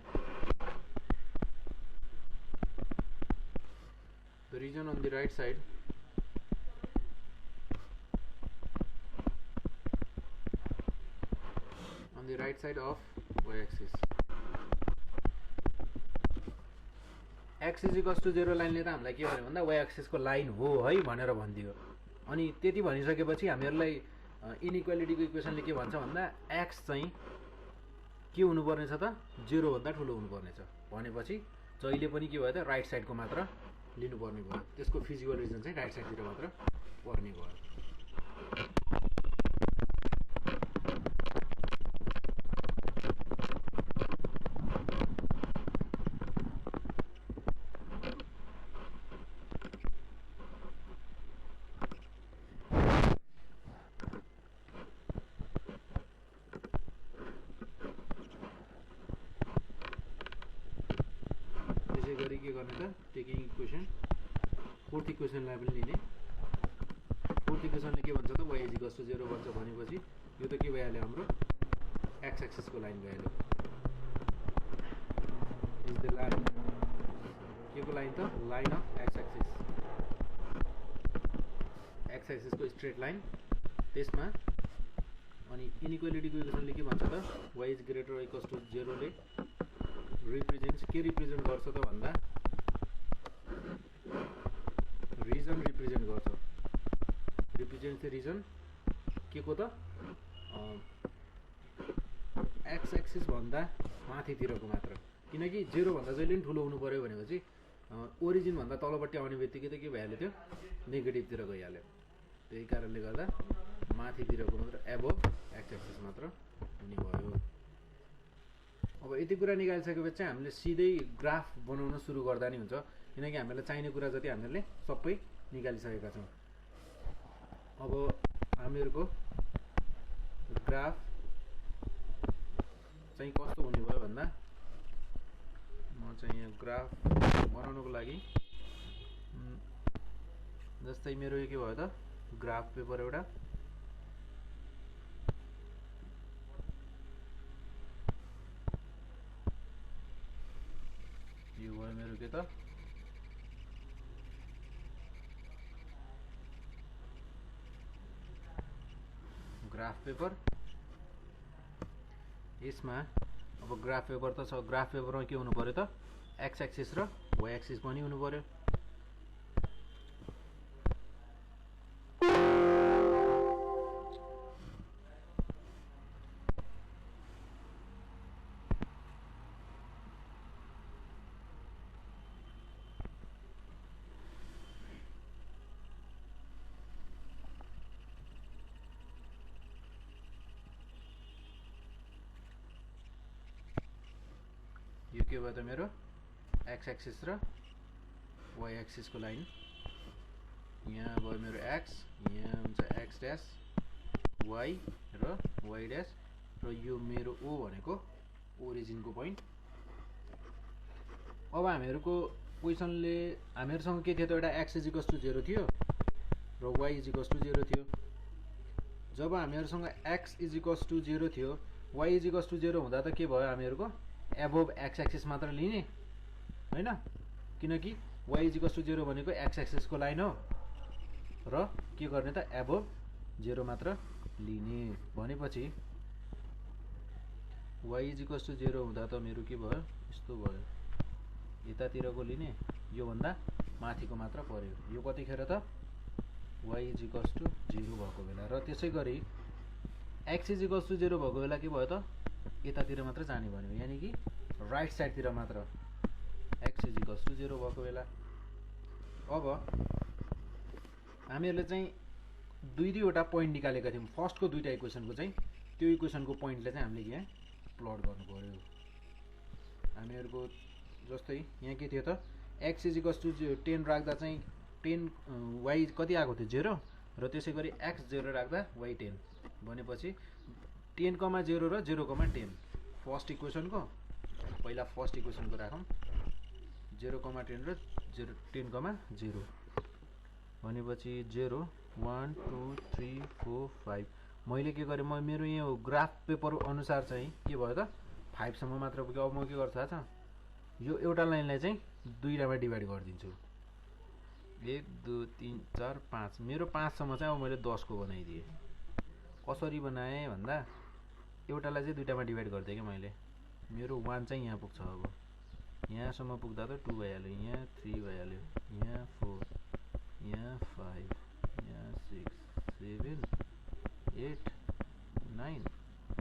the region on the right side of y axis. x is equals to 0 लाइनले त हामीलाई के भन्यो भन्दा y एक्सिसको लाइन हो है भनेर भनिदियो। अनि त्यति भनिसकेपछि हामीहरूलाई इनइक्वालिटीको इक्वेसनले के भन्छ भन्दा x चाहिँ के हुनुपर्ने छ त 0 भन्दा ठुलो हुनुपर्ने छ भनेपछि जहिले पनि के भयो त राइट साइडको मात्र लिनुपर्ने भयो। त्यसको फिजिबल रिजन चाहिँ राइट साइडतिर मात्र पर्ने भयो। गरी के गर्ने त टेकिङ इक्वेसन फोर्थ इक्वेसनलाई पनि लिने। फोर्थ इक्वेसनले के भन्छ त y इज इक्वल्स टु 0 भन्छ भनेपछि यो त के भइहाल्यो हाम्रो x एक्सिसको लाइन भइहाल्यो। इज द लाइन के को लाइन त line of x axis, x एक्सिसको स्ट्रेट लाइन। त्यसमा अनि इनइक्वालिटीको इक्वेसनले के भन्छ त y is greater or equals to 0 ले रिप्रेजेन्ट्स के रिप्रेजेन्ट गर्छ त भन्दा रिजन रिप्रेजेन्ट गर्छ। रिप्रेजेन्ट्स द रिजन के को त एक्स एक्सिस भन्दा माथितिरको मात्र, किनकि 0 भन्दा जहिले पनि ठुलो हुनु पर्यो भनेपछि ओरिजिन भन्दा तलपट्टि आउने बित्तिकै त के भइहाल्यो त्यो नेगेटिभतिर गइहाल्यो। त्यही कारणले गर्दा माथितिरको मात्र एबोभ एक्स एक्सिस मात्र हुने भयो। अब यति कुरा निकालिसकेपछि चाहिँ हामीले सिधै ग्राफ बनाउन सुरु गर्दा नि हुन्छ, किनकि हामीलाई चाहिने कुरा जति हामीले सबै निकालिसकेका छौँ। अब हामीहरूको ग्राफ चाहिँ कस्तो हुने भयो भन्दा, म चाहिँ यहाँ ग्राफ बनाउनको लागि जस्तै मेरो यो के भयो त ग्राफ पेपर एउटा यो भयो मेरो के त ग्राफ पेपर। यसमा अब ग्राफ पेपर त छ, ग्राफ पेपरमा के हुनु पर्यो त एक्स एक्सिस र वाइ एक्सिस पनि हुनु पर्यो। यो के भयो त मेरो एक्स एक्सिस र वाइ एक्सिसको लाइन। यहाँ भयो मेरो एक्स, यहाँ हुन्छ एक्स ड्यास वाइ र वाइ ड्यास, र यो मेरो ओ भनेको ओरिजिनको पोइन्ट। अब हामीहरूको क्वेसनले हामीहरूसँग के थियो त एउटा एक्स इजिकल्स टु 0 थियो र वाइ इजिकल्स टु 0 थियो। जब हामीहरूसँग एक्स इजिकल्स टु 0 थियो, वाइ इजिकल्स टु 0 हुँदा त के भयो हामीहरूको एबोभ एक्स एक्सिस मात्र लिने हैन, किनकि वाइ इजिकल्स टु 0 भनेको एक्स एक्सिसको लाइन हो र के गर्ने त एबोभ 0 मात्र लिने। भनेपछि वाइ इजिकल्स टु 0 हुँदा त मेरो के भयो यस्तो भयो, यतातिरको लिने, यो भन्दा माथिको मात्र पर्यो। यो कतिखेर त वाइ इजिकल्स टु 0 भएको बेला, र त्यसै गरी एक्स इजिकल्स टु 0 भएको बेला के भयो त यतातिर मात्र जाने भन्यो, यानि कि राइट साइडतिर मात्र एक्स इजिकल्स टु 0 भएको बेला। अब हामीहरूले चाहिँ दुईवटा पोइन्ट निकालेका थियौँ। फर्स्टको दुईटा इक्वेसनको चाहिँ त्यो इक्वेसनको पोइन्टले चाहिँ हामीले यहाँ प्लट गर्नु पर्यो। हामीहरूको जस्तै यहाँ के थियो त एक्स इजिकल्स टु 10 राख्दा चाहिँ 10 वाइ कति आएको थियो 0, र त्यसै गरी एक्स 0 राख्दा वाइ 10 भनेपछि 10,0 र 0,10 फर्स्ट इक्वेसनको पहिला फर्स्ट इक्वेसनको राखौँ 0,10 र 10,0 भनेपछि 0 1 2 3 4 5। मैले के गरेँ, म मेरो यो ग्राफ पेपर अनुसार चाहिँ के भयो त 5 सम्म मात्र पुग्यो। अब म के गर्छु थाहा छ, यो एउटा लाइनलाई चाहिँ दुईटामा डिभाइड गरिदिन्छु, 1 2 3 4 5। मेरो 5 सम्म चाहिँ अब मैले 10 को बनाइदिएँ। कसरी बनाएँ भन्दा एउटालाई चाहिँ दुईटामा डिभाइड गरिदिएँ क्या मैले। मेरो 1 चाहिँ यहाँ पुग्छ, अब यहाँसम्म पुग्दा त 2 भइहाल्यो, यहाँ 3 भइहाल्यो, यहाँ 4, यहाँ 5, यहाँ 6 7 8 9,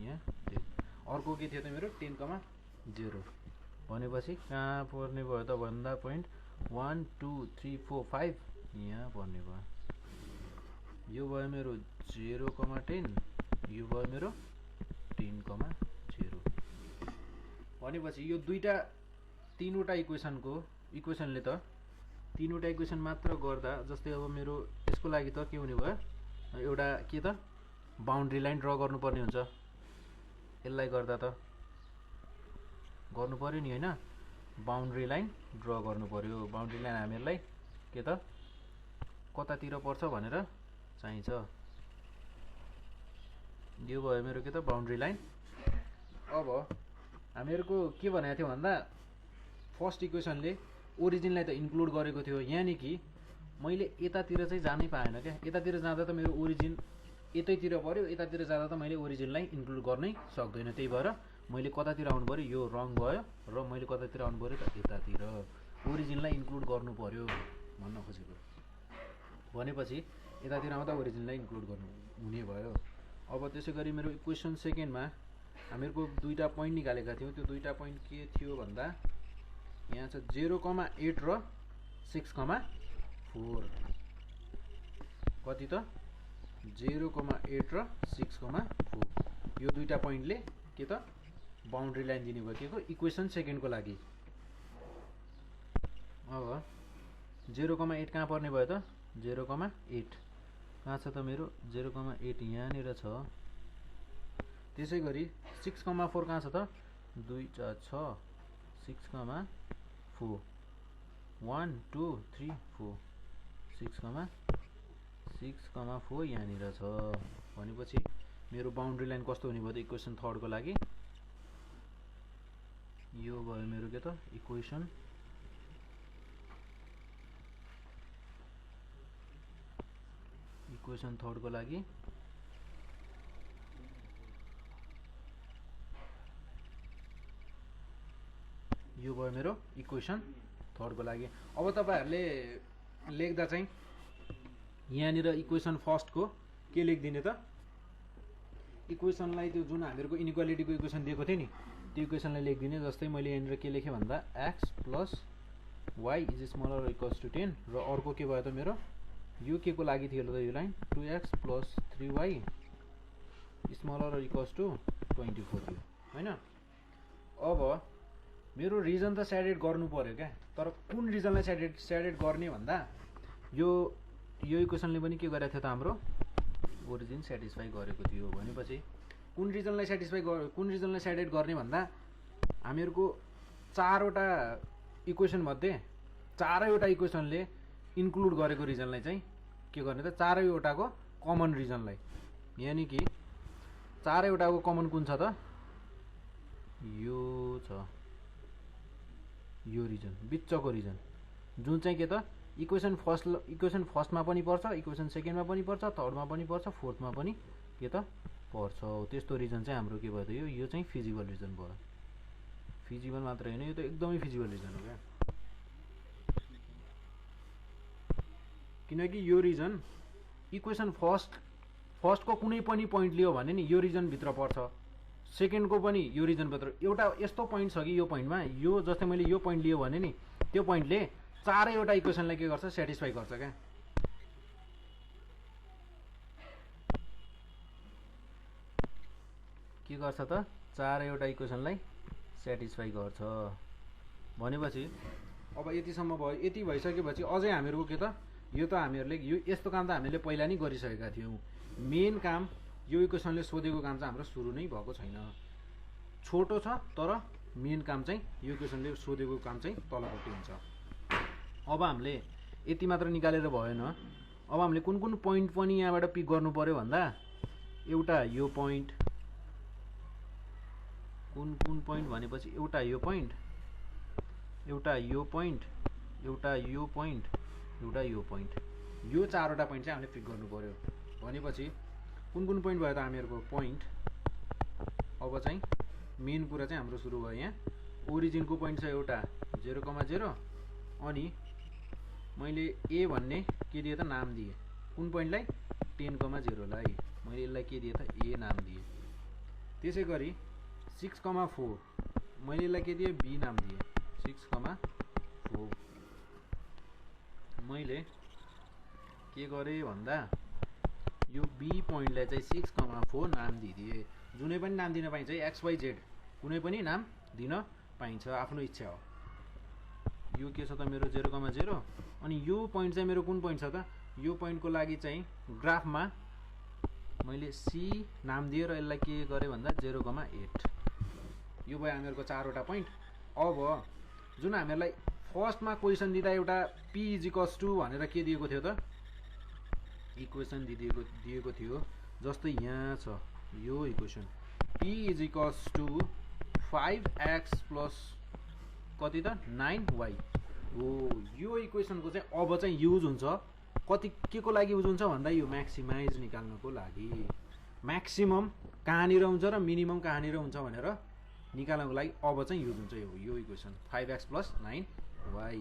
यहाँ 10। अर्को के थियो त मेरो 10,0 भनेपछि कहाँ पर्ने भयो त भन्दा पोइन्ट 1 2 3 4 5 यहाँ पर्ने भयो। यो भयो मेरो 0,10, यो भयो मेरो 10,0 भनेपछि यो तीनवटा इक्वेसनले त तीनवटा इक्वेसन मात्र गर्दा, जस्तै अब मेरो यसको लागि त के हुने भयो, एउटा के त बाउन्ड्री लाइन ड्र गर्नुपर्ने हुन्छ। यसलाई गर्दा त गर्नु पर्यो नि हैन, बाउन्ड्री लाइन ड्र गर्नु पर्यो। बाउन्ड्री लाइन हामीहरूलाई के त कतातिर पर्छ भनेर चाहिन्छ। यो भयो मेरो के त बाउन्ड्री लाइन। अब हामीहरूको के भनेको थियो भन्दा फर्स्ट इक्वेसनले ओरिजिनलाई त इन्क्लुड गरेको थियो, यानि कि मैले यतातिर चाहिँ जानै पाएन क्या। यतातिर जाँदा त मेरो ओरिजिन यतैतिर पर्यो, यतातिर जाँदा त मैले ओरिजिनलाई इन्क्लुड गर्नै सक्दैन। त्यही भएर मैले कतातिर आउनु पर्यो, यो रङ भयो, र मैले कतातिर आउनु पर्यो त यतातिर। ओरिजिनलाई इन्क्लुड गर्नु पर्यो भन्न खोजेको। भनेपछि यतातिर आउँदा ओरिजिनलाई इन्क्लुड गर्नु हुने भयो। अब त्यसै गरी मेरो इक्वेसन सेकेन्डमा हामीहरूको दुईटा पोइन्ट निकालेका थियौँ। त्यो दुईटा पोइन्ट के थियो भन्दा यहाँ छ 0,8 र 6,4। कति त 0,8 र 6,4। यो दुईटा पोइन्टले के त बाउन्ड्री लाइन दिने भयो के को इक्वेसन सेकेन्डको लागि। अब 0,8 कहाँ पर्ने भयो त 0,8 कहाँ छ त मेरो 0,8 यहाँनिर छ। त्यसै गरी 6,4 कहाँ छ त 2 4 6 6,4 1 2 3 4 6,4 यहाँनिर छ। भनेपछि मेरो बाउन्ड्री लाइन कस्तो हुने भयो त इक्वेसन थर्डको लागि यो भयो मेरो के त इक्वेसन थर्डको लागि यो भयो मेरो इक्वेसन थर्डको लागि। अब तपाईहरुले लेख्दा चाहिँ यहाँनिर इक्वेसन फर्स्टको के लेखिदिने त इक्वेसनलाई त्यो जुन हामीहरुको इनइक्वालिटीको इक्वेसन दिएको थियो नि त्यो इक्वेसनलाई लेखिदिने। जस्तै मैले यहाँनिर के लेखेँ भन्दा x + y = 10 र अर्को के भयो त मेरो यो के को लागि थियो त यो लाइन 2x + 3y ≤ 24 थियो हैन। अब मेरो रिजन त स्याटिस्फाई गर्नु पर्यो क्या, तर कुन रिजनलाई स्याटिस्फाई गर्ने भन्दा यो इक्वेसनले पनि के गरेको थियो त हाम्रो ओरिजिन स्याटिस्फाई गरेको थियो। भनेपछि कुन रिजनलाई स्याटिस्फाई गर्ने भन्दा हामीहरुको चारवटा इक्वेसन मध्ये चारैवटा इक्वेसनले इन्क्लुड गरेको रिजनलाई चाहिँ के गर्ने त चारैवटाको कमन रिजनलाई, यानी कि चारैवटाको कमन कुन छ त यो छ यो रिजन बिचको रिजन जुन चाहिँ के त इक्वेसन फर्स्टमा पनि पर्छ, इक्वेसन सेकेन्डमा पनि पर्छ, थर्डमा पनि पर्छ, फोर्थमा पनि के त पर्छ। त्यस्तो रिजन चाहिँ हाम्रो के भयो त यो चाहिँ फिजिबल रिजन भयो। फिजिबल मात्र हैन यो त एकदमै फिजिबल रिजन हो क्या, किनकि यो रिजन इक्वेसन फर्स्टको कुनै पनि पोइन्ट लियो भने नि यो रिजन भित्र पर्छ, सेकेन्डको पनि यो रिजन भित्र। एउटा यस्तो पोइन्ट छ कि यो पोइन्टमा यो जस्तै मैले यो पोइन्ट लियो भने नि त्यो पोइन्टले चारैवटा इक्वेसनलाई के गर्छ स्याटिस्फाई गर्छ क्या। के गर्छ त चारैवटा इक्वेसनलाई स्याटिस्फाई गर्छ। भनेपछि अब यतिसम्म भयो। यति भइसकेपछि अझै हामीहरुको के त यो त हामीहरुले यो यस्तो काम त हामीले पहिला नै गरिसकेका थियौं। मेन काम यो इक्वेसनले सोधेको काम चाहिँ हाम्रो सुरु नै भएको छैन, छोटो छ तर मेन काम चाहिँ यो इक्वेसनले सोधेको काम चाहिँ तलपट्टि हुन्छ। अब हामीले यति मात्र निकालेर भएन, अब हामीले कुन कुन पोइन्ट पनि यहाँबाट पिक गर्नु पर्यो भन्दा एउटा यो पोइन्ट, कुन पोइन्ट भनेपछि एउटा यो पोइन्ट, एउटा यो पोइन्ट, एउटा यो पोइन्ट, एउटा यो पोइन्ट, यो चारवटा पोइन्ट चाहिँ हामीले पिक गर्नु पर्यो। भनेपछि कुन पोइन्ट भयो त हामीहरुको पोइन्ट। अब चाहिँ मेन कुरा चाहिँ हाम्रो सुरु भयो। यहाँ ओरिजिनको पोइन्ट छ एउटा 0,0 अनि मैले ए भन्ने के दिए त नाम दिए कुन पोइन्टलाई 10,0 लाई मैले यसलाई के दिए त ए नाम दिए। त्यसै गरी 6,4 मैले यसलाई के दिए बी नाम दिए 6,4। मैले के गरे भन्दा यो बी पोइन्टलाई चाहिँ 6,4 नाम दिदिए। जुनै पनि नाम दिन पाइन्छ, XYZ कुनै पनि नाम दिन पाइन्छ, आफ्नो इच्छा हो। यो के छ त मेरो 0,0 अनि यो पोइन्ट चाहिँ मेरो कुन पोइन्ट छ त यो पोइन्टको लागि चाहिँ ग्राफमा मैले सी नाम दिए र यसलाई के गरे भन्दा 0,8। यो भयो हामीहरुको चारवटा पोइन्ट। अब जुन हामीहरुलाई फर्स्टमा क्वेशन दिँदा एउटा p = भनेर के दिएको थियो त इक्वेसन दिएको थियो। जस्तै यहाँ छ यो इक्वेसन p = 5x + कति त 9y हो। यो इक्वेसनको चाहिँ अब चाहिँ युज हुन्छ कति के को लागि युज हुन्छ भन्दा यो म्याक्सिमाइज निकाल्नको लागि। म्याक्सिमम कहाँनिर हुन्छ र मिनिमम कहाँनिर हुन्छ भनेर निकाल्नको लागि अब चाहिँ युज हुन्छ यो इक्वेसन 5x + 9y।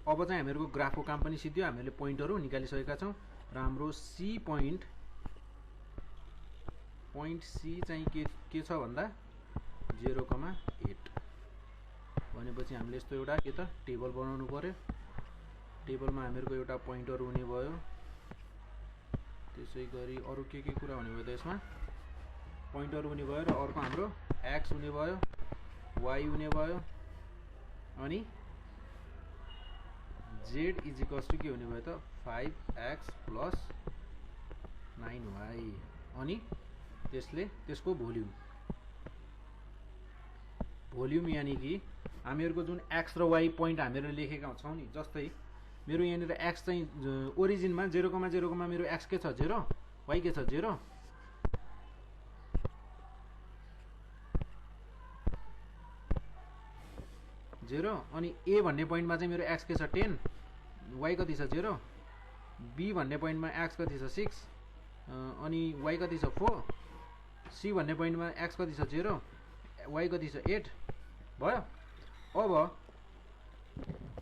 अब चाहिँ हामीहरुको ग्राफको काम पनि सिद्धियो, हामीले पोइन्टहरु निकालिसकेका छौं र हाम्रो सी पोइन्ट सी चाहिँ के छ भन्दा 0,8। भनेपछि हामीले यस्तो एउटा के त टेबल बनाउनु पर्यो। टेबलमा हामीहरुको एउटा पोइन्टहरु हुने भयो त्यसै गरी अरू के कुरा हुने भयो त यसमा पोइन्टर हुने भयो र अर्को हाम्रो एक्स हुने भयो वाई हुने भयो अनि जेड इज इक्वल्स टु के हुने भयो त 5x + 9y अनि त्यसको भोल्युम यानी कि हामीहरुको जुन x र y पोइन्ट हामीहरुले लेखेका छौं नि जस्तै मेरो यहाँनिर x चाहिँ ओरिजिनमा 0,0 मा मेरो x के छ 0 y के छ 0 अनि a भन्ने पोइन्टमा चाहिँ मेरो x के छ 10 y कति छ 0 b भन्ने पोइन्टमा x कति छ 6 अनि y कति छ 4 c भन्ने पोइन्टमा x कति छ 0 y कति छ 8 भयो। अब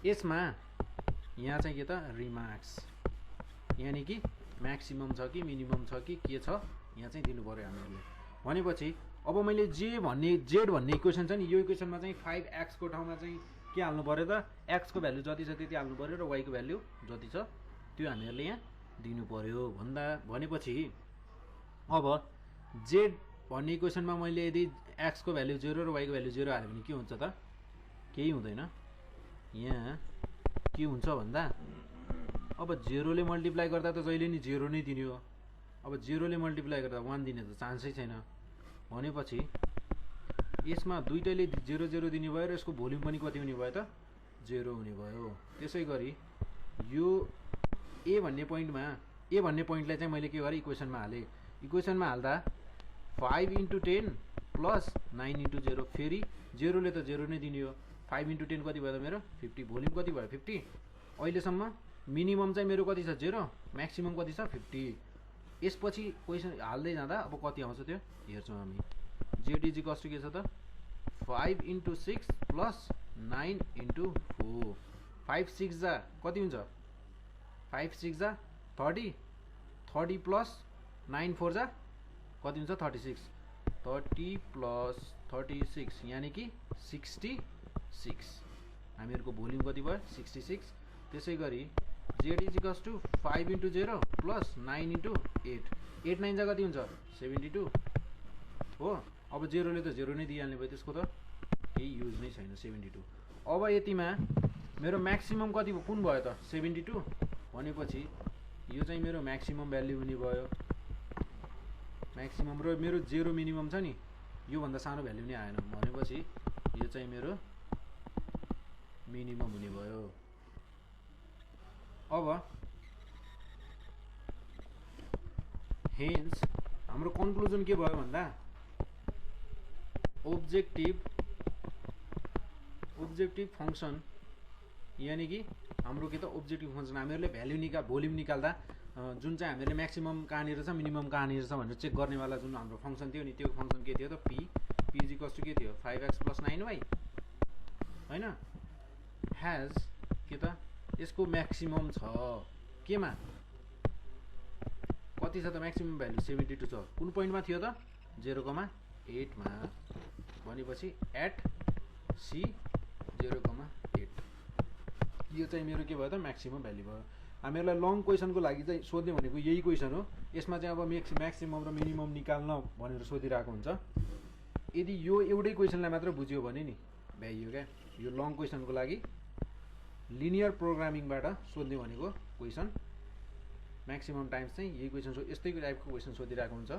यसमा यहाँ चाहिँ के त रिमार्क्स यानी कि म्याक्सिमम छ कि मिनिमम छ कि के छ यहाँ चाहिँ दिनु पर्यो हामीहरुले। भनेपछि अब मैले जेड भन्ने इक्वेसन छ नि यो इक्वेसनमा चाहिँ 5x को ठाउँमा चाहिँ के हाल्नु पर्यो त x को भ्यालु जति छ त्यति हाल्नु पर्यो र y को भ्यालु जति छ त्यो हामीहरुले यहाँ दिनु पर्यो भनेपछि अब जेड भन्ने इक्वेसनमा मैले यदि x को भ्यालु 0 र y को भ्यालु 0 हाल्यो भने के हुन्छ त केही हुँदैन। यहाँ के हुन्छ भन्दा अब 0 ले मल्टिप्लाई गर्दा त जहिले नि 0 नै दिने हो। अब 0 ले मल्टिप्लाई गर्दा 1 दिने त चान्सै छैन। भनेपछि यसमा दुईटैले 0 0 दिने भयो र यसको भोल्युम पनि कति हुने भयो त 0 हुने भयो। त्यसै गरी यो a भन्ने पोइन्टलाई चाहिँ मैले के गरे इक्वेसनमा हाले। इक्वेसनमा हाल्दा 5 × 10 + 9 × 0 फेरि 0 ले त 0 नै दिने हो। 5 × 10 कति भयो त मेरो 50 भोल्युम कति भयो 50। अहिलेसम्म मिनिमम चाहिँ मेरो कति छ 0 म्याक्सिमम कति छ 50। यसपछि क्वेसन हाल्दै जाँदा अब कति आउँछ त्यो हेर्छौं हामी। z = के छ त 5 × 6 + 9 × 4 5 6 जा कति हुन्छ 5 6 जा 30 30 + 9 4 जा कति हुन्छ 36 30 + 36 यानी कि 66 हामीहरुको भोल्युम कति भयो 66। त्यसै गरी z = 5 × 0 + 9 × 8 8 9 जा कति हुन्छ 72 हो। अब 0 ले त 0 नै दिइहाल्ने भयो त्यसको त केही युज नै छैन 72। अब यतिमा मेरो म्याक्सिमम कति कुन भयो त 72 भनेपछि यो चाहिँ मेरो म्याक्सिमम भ्यालु हुने भयो। म्याक्सिमम र मेरो 0 मिनिमम छ नि यो भन्दा सानो भ्यालु नै आएन भनेपछि यो चाहिँ मेरो मिनिमम हुने भयो। अब हेन्स हाम्रो कन्क्लुजन के भयो भन्दा ऑब्जेक्टिभ फंक्शन यानी कि हाम्रो के त ऑब्जेक्टिभ फंक्शन हामीहरुले भ्यालु भोल्युम निकाल्दा जुन चाहिँ हामीले म्याक्सिमम कहाँनिर छ मिनिमम कहाँनिर छ भनेर चेक गर्नेवाला जुन हाम्रो फंक्शन थियो नि त्यो फंक्शन के थियो त p = के थियो 5x + 9y हैन हैज के त यसको म्याक्सिमम छ केमा कति छ त म्याक्सिमम भ्यालु 72 छ। कुन पोइन्टमा थियो त 0,8 मा भनेपछि एट c 0,8 यो चाहिँ मेरो के भयो त म्याक्सिमम भ्यालु भयो। हामीहरुलाई लङ क्वेशनको लागि चाहिँ सोध्ने भनेको यही क्वेशन हो। यसमा चाहिँ अब म्याक्सिमम र मिनिमम निकाल्न भनेर सोधिरहेको हुन्छ। यदि यो एउटै क्वेशनलाई मात्र बुझ्यो भने नि भ्याइयो क्या। यो लङ क्वेशनको लागि लिनियर प्रोग्रामिङबाट सोध्ने भनेको क्वेशन म्याक्सिमम टाइम्स चाहिँ यही क्वेशन यस्तै टाइपको क्वेशन सोधिरहेको हुन्छ।